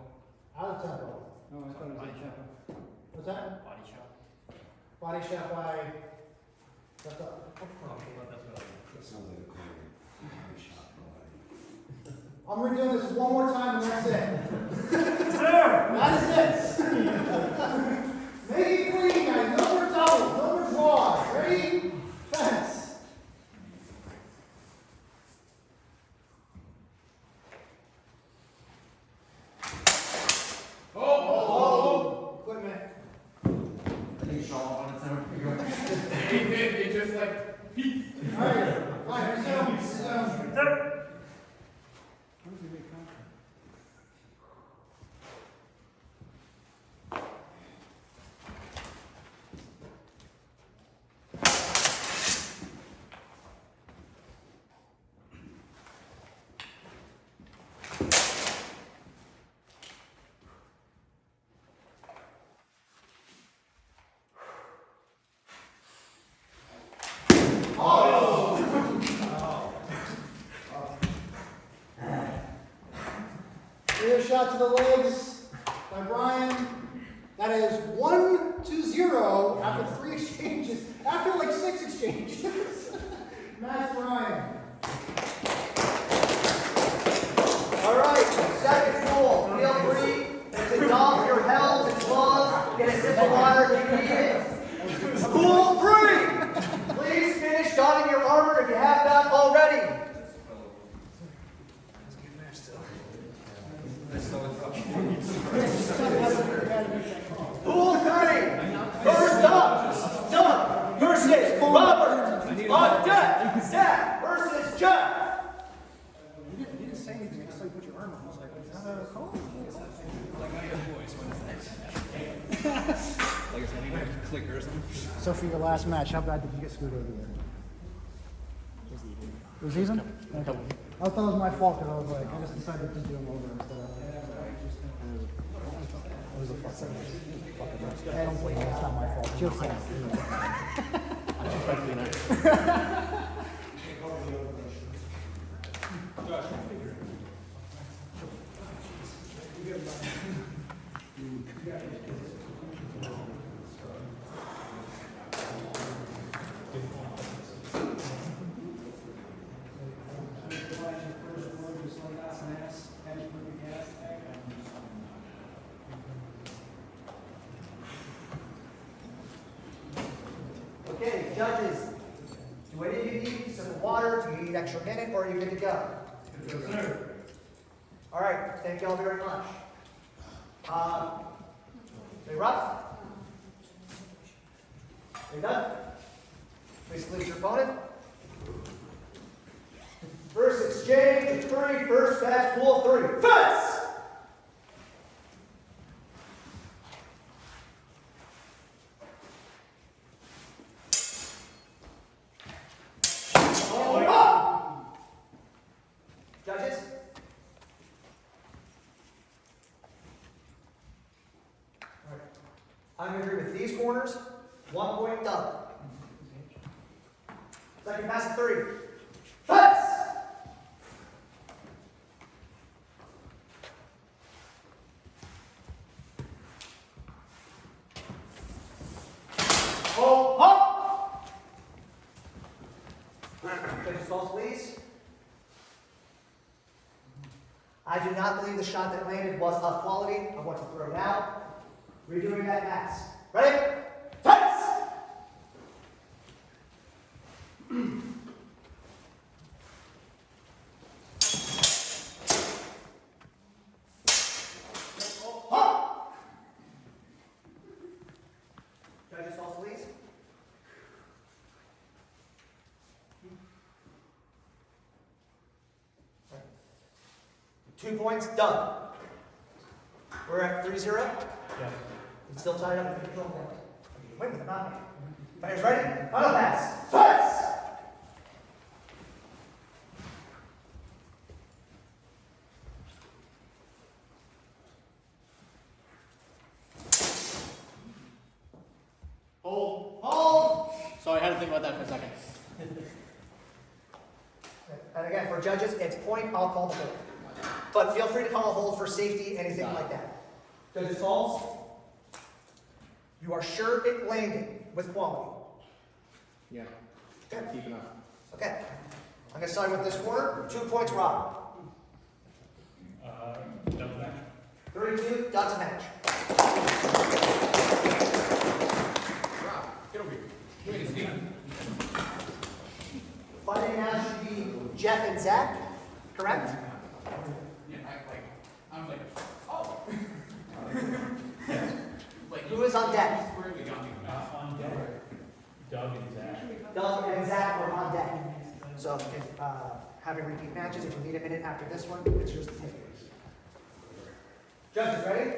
out of tempo. Oh, I thought it was a chest. What's that? Body shot. Body shot by. What's up? Sounds like a clean shot. I'm redoing this one more time and that's it. That is it. Make it clean, guys. No more doubles, no more draws. Ready? Fence. Oh! Equipment. I think Shaw on its own. It just like All right. Fine. Resume. Clear shot to the legs by Brian. That is 1-0 after 3 exchanges. After like 6 exchanges. Matt Brian. All right, second pool. Feel free to doff your helms and gloves. Get a sip of water if you need it. Pool 3. Please finish donning your armor if you have not already. It's getting there still. There's so much. Pool 3. clicker or something. So for your last match, how bad did you get screwed over there? It was even? Okay. I thought it was my fault because I was like, I just decided to do them over instead of. It was a fucking mess. I don't blame you, it's not my fault. It's your fault. Okay, judges, do any of you need some water? Do you need an extra minute, or are you good to go? Yes, sir. All right, thank you all very much. They rough? They done? Please salute your opponent. First exchange of 3, first match, pool 3. Fence! Judges? All right. I'm going to agree with these corners. 1 point double. Second pass of 3. Fence! Oh, up! Judges, calls, please. I do not believe the shot that landed was of quality. I want to throw it out. Redoing that pass. Ready? Fence! Up! Judges, calls, please. Two points, done. We're at 3-0. Yeah. It's still tied up with the control point. Wait with the knockout. Fighters ready? Final pass. Fence! Hold. Hold! Sorry, I had to think about that for a second. And again, for judges, it's point, I'll call the hold. But feel free to call a hold for safety, anything like that. Judges calls. You are sure it landed with quality. Yeah. Okay. Keep it up. Okay. I'm going to start with this corner. 2 points, Rob. Double match. 3-2, Ducks match. Rob, get over here. Wait, it's me. Fighting now should be Jeff and Zach, correct? Yeah, I'm like, oh. Like, Who is on deck? where we got me. On deck. Doug and Zach. Doug and Zach are on deck. So if having repeat matches, if you need a minute after this one, it's yours to take. Judges, ready?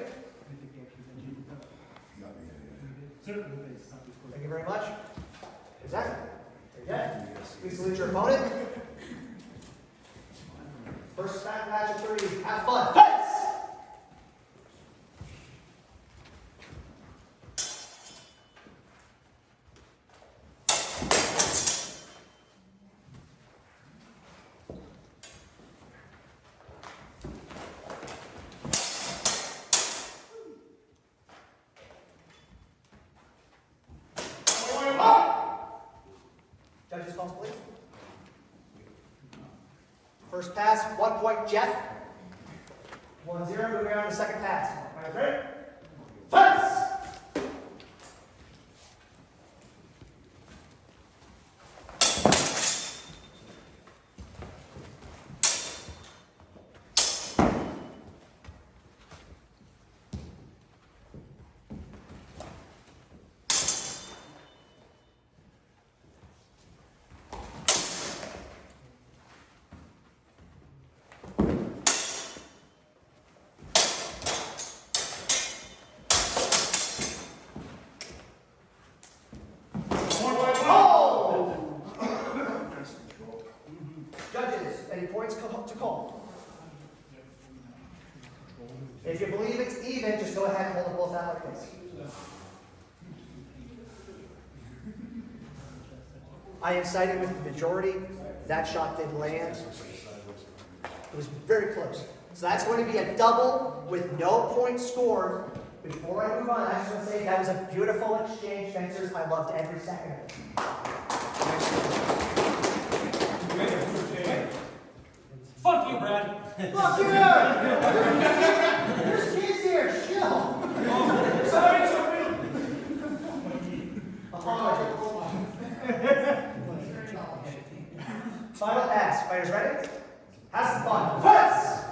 Thank you very much. Zach? Yes. Please salute your opponent. First match of 3. Have fun. Fence! Judges, calls, please. First pass, 1 point, Jeff. 1-0, moving on to the second pass. All right, ready? Fence! it's even, just go ahead and hold them both out like this. I am siding with the majority. That shot did land. It was very close. So that's going to be a double with no points scored. Before I move on, I just want to say that was a beautiful exchange, fencers. I loved every second of it. Fuck you, Brad. Fuck you! There's kids here, chill. Sorry, Final pass. Fighters ready? Have some fun. Pass!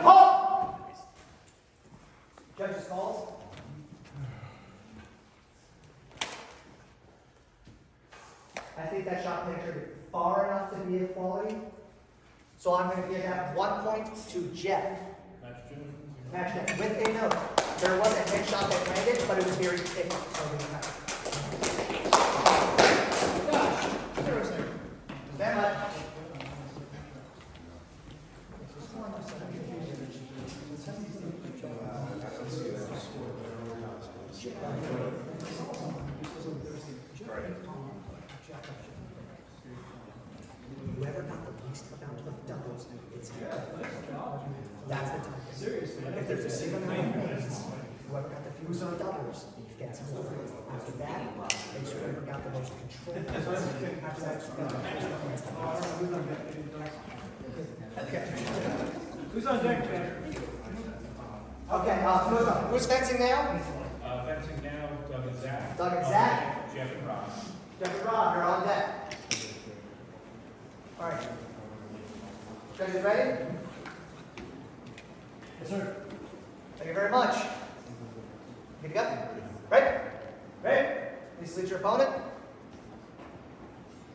Halt! Judges calls. I think that shot penetrated far enough to be equality. So I'm going to give that 1 point to Jeff. Match Jeff. With a note. There was a head shot that landed, but it was very thick. Gosh, seriously. Stand by. Whoever got the least amount of doubles, it's that's the time. Seriously. If there's a single amount of points, whoever got the fewest doubles gets more. After that, it's whoever got the most control. After that, okay. Who's on deck, Jack? Okay, who's fencing now? Fencing now, Doug and Zach. Doug and Zach? Jeff and Rob. Jeff and Rob, you're on deck. All right. Judges ready? Yes, sir. Thank you very much. Good to go? Ready? Ready? Please salute your opponent.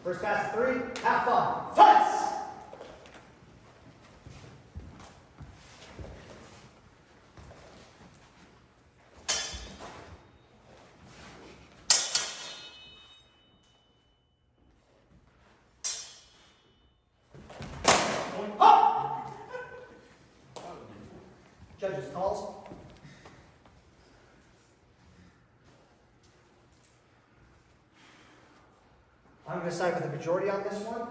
First pass of 3. Have fun. Fights! Judges calls. I'm going to side with the majority on this one.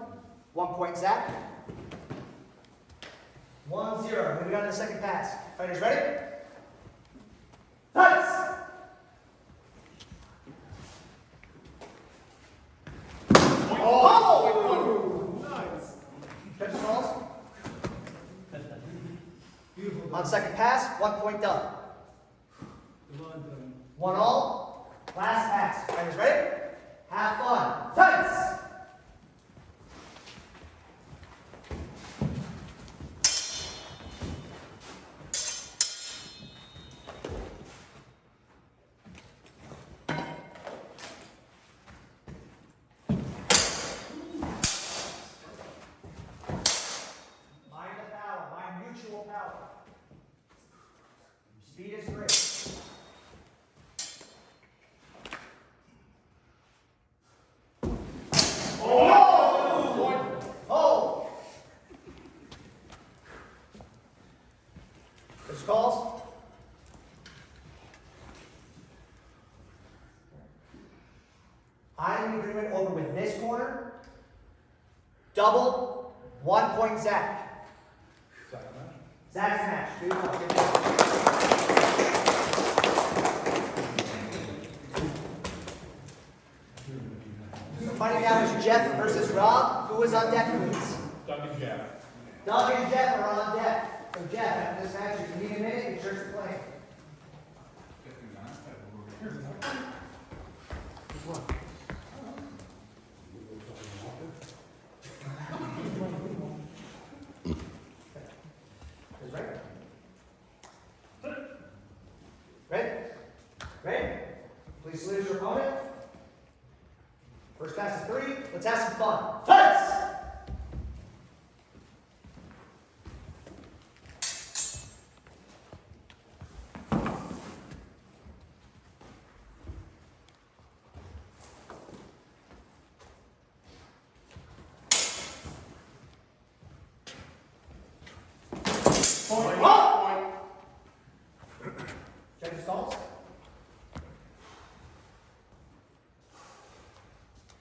1 point Zach. 1-0. Moving on to the second pass. Fighters ready? Fights! Oh! Nice. Judges calls. On second pass, 1 point done. 1 all. Last pass. Fighters ready? Have fun. Fights! Mind the power. Mind mutual power. Speed is great. Oh! There's calls. I'm in agreement over with this corner. Double, 1 point Zach. Zach's match. Good job. Good job. Fighting now is Jeff versus Rob. Who is on deck, please? Doug and Jeff. Doug and Jeff are on deck. So Jeff, after this match, if you need a minute, make sure to play. Ready? Ready? Please salute your opponent. First pass of 3. Let's have some fun. Fights!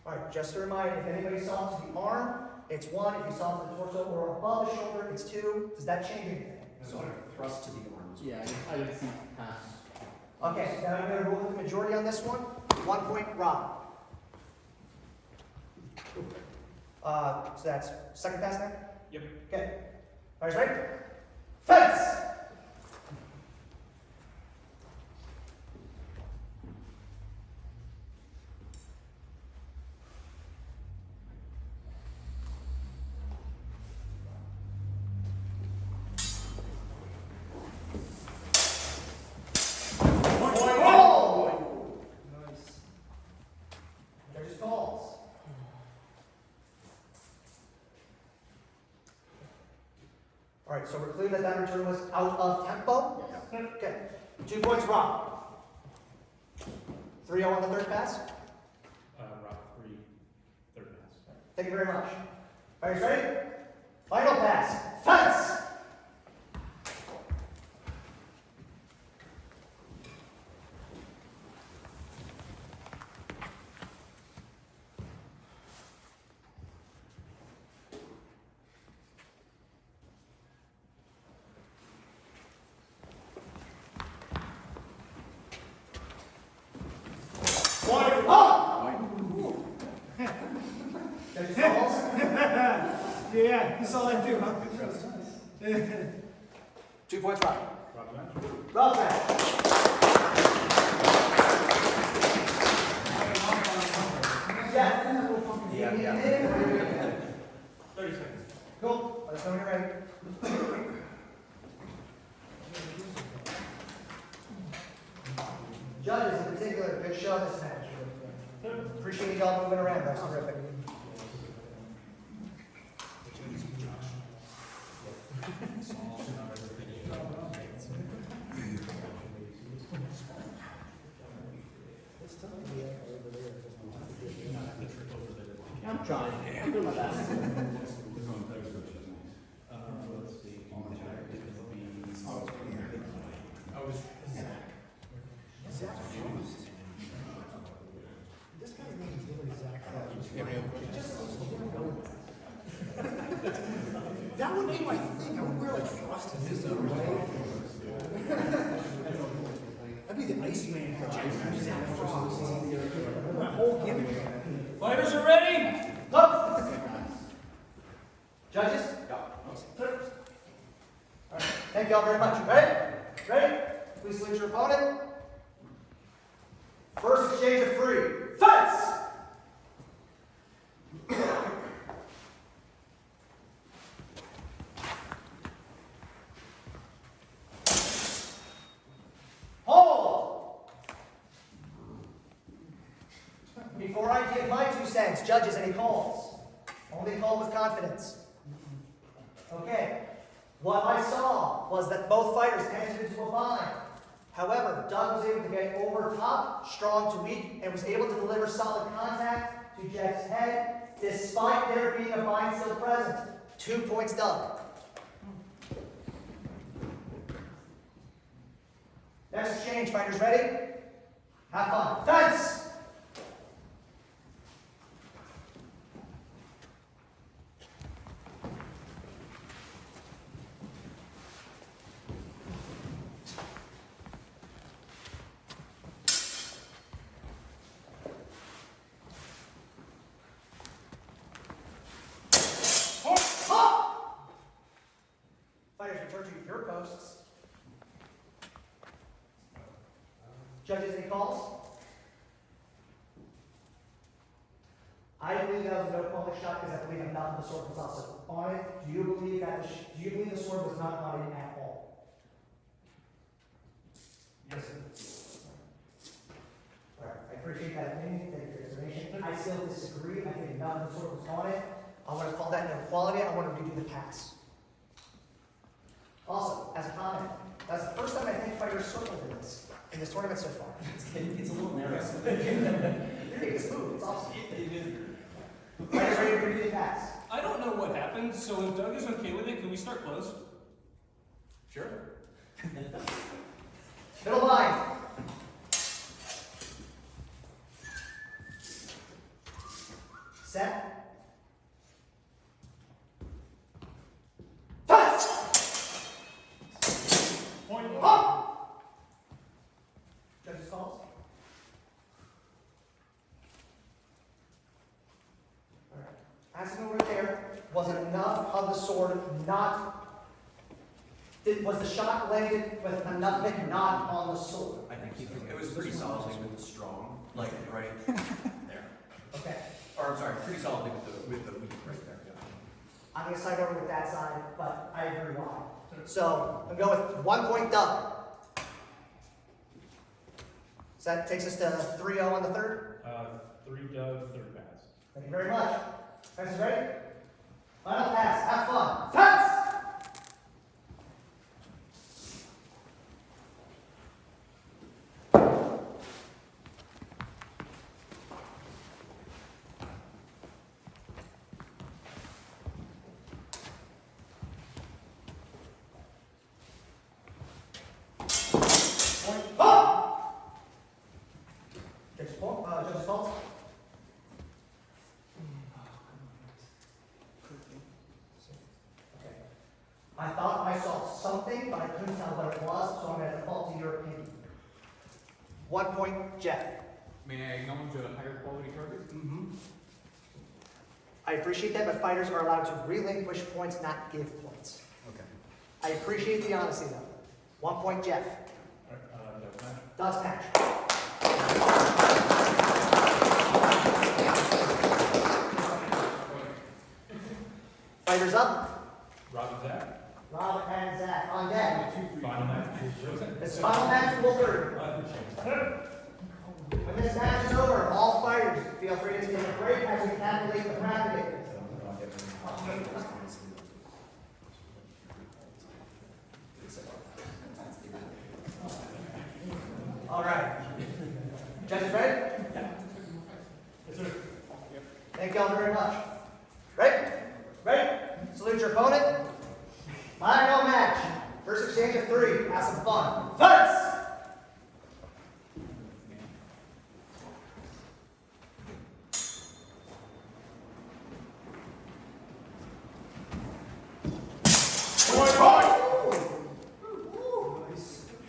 Alright, just a reminder, if anybody saw to the arm, it's 1. If you saw to the torso or above the shoulder, it's 2. Does that change anything? So thrust to the arms. Yeah, I didn't see past. Okay, now I'm going to roll with the majority on this one. 1 point, Rob. So that's second pass now? Yep. Okay. Fighters ready? Fence! Judges calls. All right, so we're clear that that return was out of tempo? Okay. 2 points, Rob. 3-0 on the third pass. Rock 3, third pass. Thank you very much. Are you ready? Final pass. Fence! Judges calls. Yeah, you saw that too, huh? 2 points, Rob. Rob match. Yeah. 30 seconds. Cool. Let us know when you're ready. Judges in particular, good show this match. Appreciate y'all moving around. That's terrific. I'm trying. I'm doing my best. That would be my thing. I would wear like frost in this right? I'd be the Iceman. My whole gimmick. Fighters are ready? Up. Judges? Alright, thank y'all very much. Ready? Ready? Please select your opponent. First exchange of 3. Fence! Hold! Before I give my 2 cents, judges, any calls? Only call with confidence. Okay. What I saw was that both fighters entered into a bind. However, Doug was able to get over top, strong to weak, and was able to deliver solid contact to Jeff's head, despite there being a bind still present. 2 points, Doug. Next exchange, fighters ready? Have fun. Fence! Fighters return to your posts. Judges, any calls? I believe that was a no public shot because I believe I'm not the sword was also on it. Do you believe that? Do you believe the sword was not on it at all? Yes, sir. All right, I appreciate that opinion. Thank you for your explanation. I still disagree. I think none of the sword was on it. I want to call that an inequality. I want to redo the pass. Also, as a comment, that's the first time I think fighters circled in this tournament so far. It's a little narrow. You're making this move. It's awesome. It is. Fighters ready to redo the pass. I don't know what happened, so if Doug is okay with it, can we start close? Sure. Middle line. Set. Fence! Point. Up! Judges calls. All right. As over there, was it enough of the sword not? Was the shot landed with enough of it not on the sword? I think it was pretty solidly with the strong, like right there. Okay. Or I'm sorry, pretty solidly with the weak right there. Yeah. I'm going to side over with that side, but I agree why. So I'm going with 1 point double. So that takes us to 3-0 on the third. 3 Doug, third pass. Thank you very much. Fence is ready? Final pass. Have fun. Fence! Judges calls. Okay. I thought I saw something, but I couldn't tell what it was, so I'm going to default to your opinion. 1 point, Jeff. May I acknowledge a higher quality target? I appreciate that, but fighters are allowed to relinquish points, not give points. Okay. I appreciate the honesty, though. 1 point, Jeff. Doug's match. Doug's match. Fighters up. Rob and Zach. Rob and Zach on deck. Final match. This final match will third. When this match is over, all fighters feel free to take a break as we calculate the bracket. All right. Judges ready? Yes, sir. Thank y'all very much. Ready? Ready? Salute your opponent. Final match. First exchange of 3. Have some fun. Fence!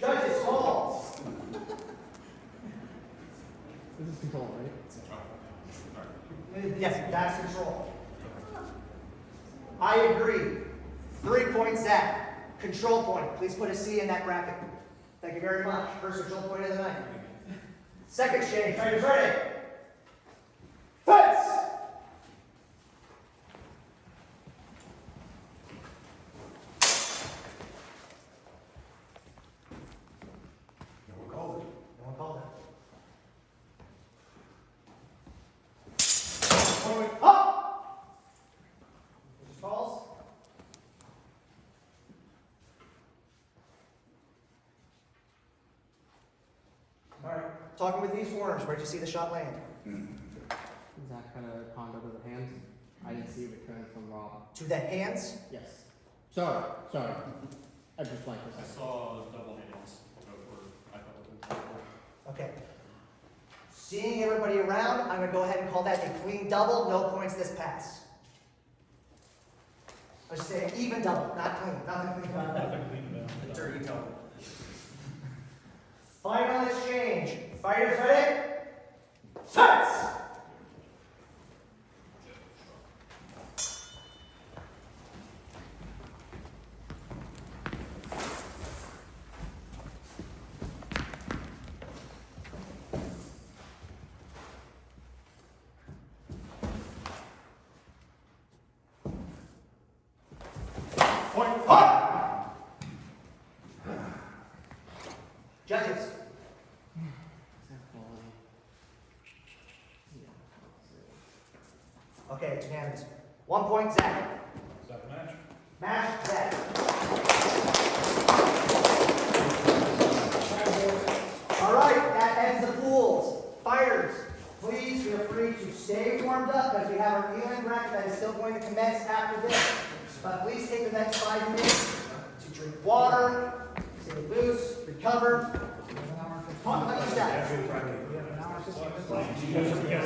Judges calls. This is control, right? Yes, that's control. I agree. 3 points, Zach. Control point. Please put a C in that bracket. Thank you very much. First control point of the night. Second exchange. Fighters ready? Fence! No one called it. No one called it. Up! Judges calls. All right. Talking with these corners, where'd you see the shot land? Zach kind of conned over the hands. I didn't see it return from Rob. To the hands? Yes. Sorry. I just like I this. saw double hands. I thought it was Okay. Seeing everybody around, I'm going to go ahead and call that a clean double. No points this pass. I should say even double, not clean. Nothing clean about that. Dirty double. Final exchange. Fighters ready? Fence! Point up! Judges. Okay, it's unanimous. 1 point, Zach. Second match. Match, Zach. All right, that ends the pools. Fighters, please feel free to stay warmed up as we have our kneeling bracket that is still going to commence after this. But please take the next 5 minutes to drink water, stay loose, recover. Talk about your stats.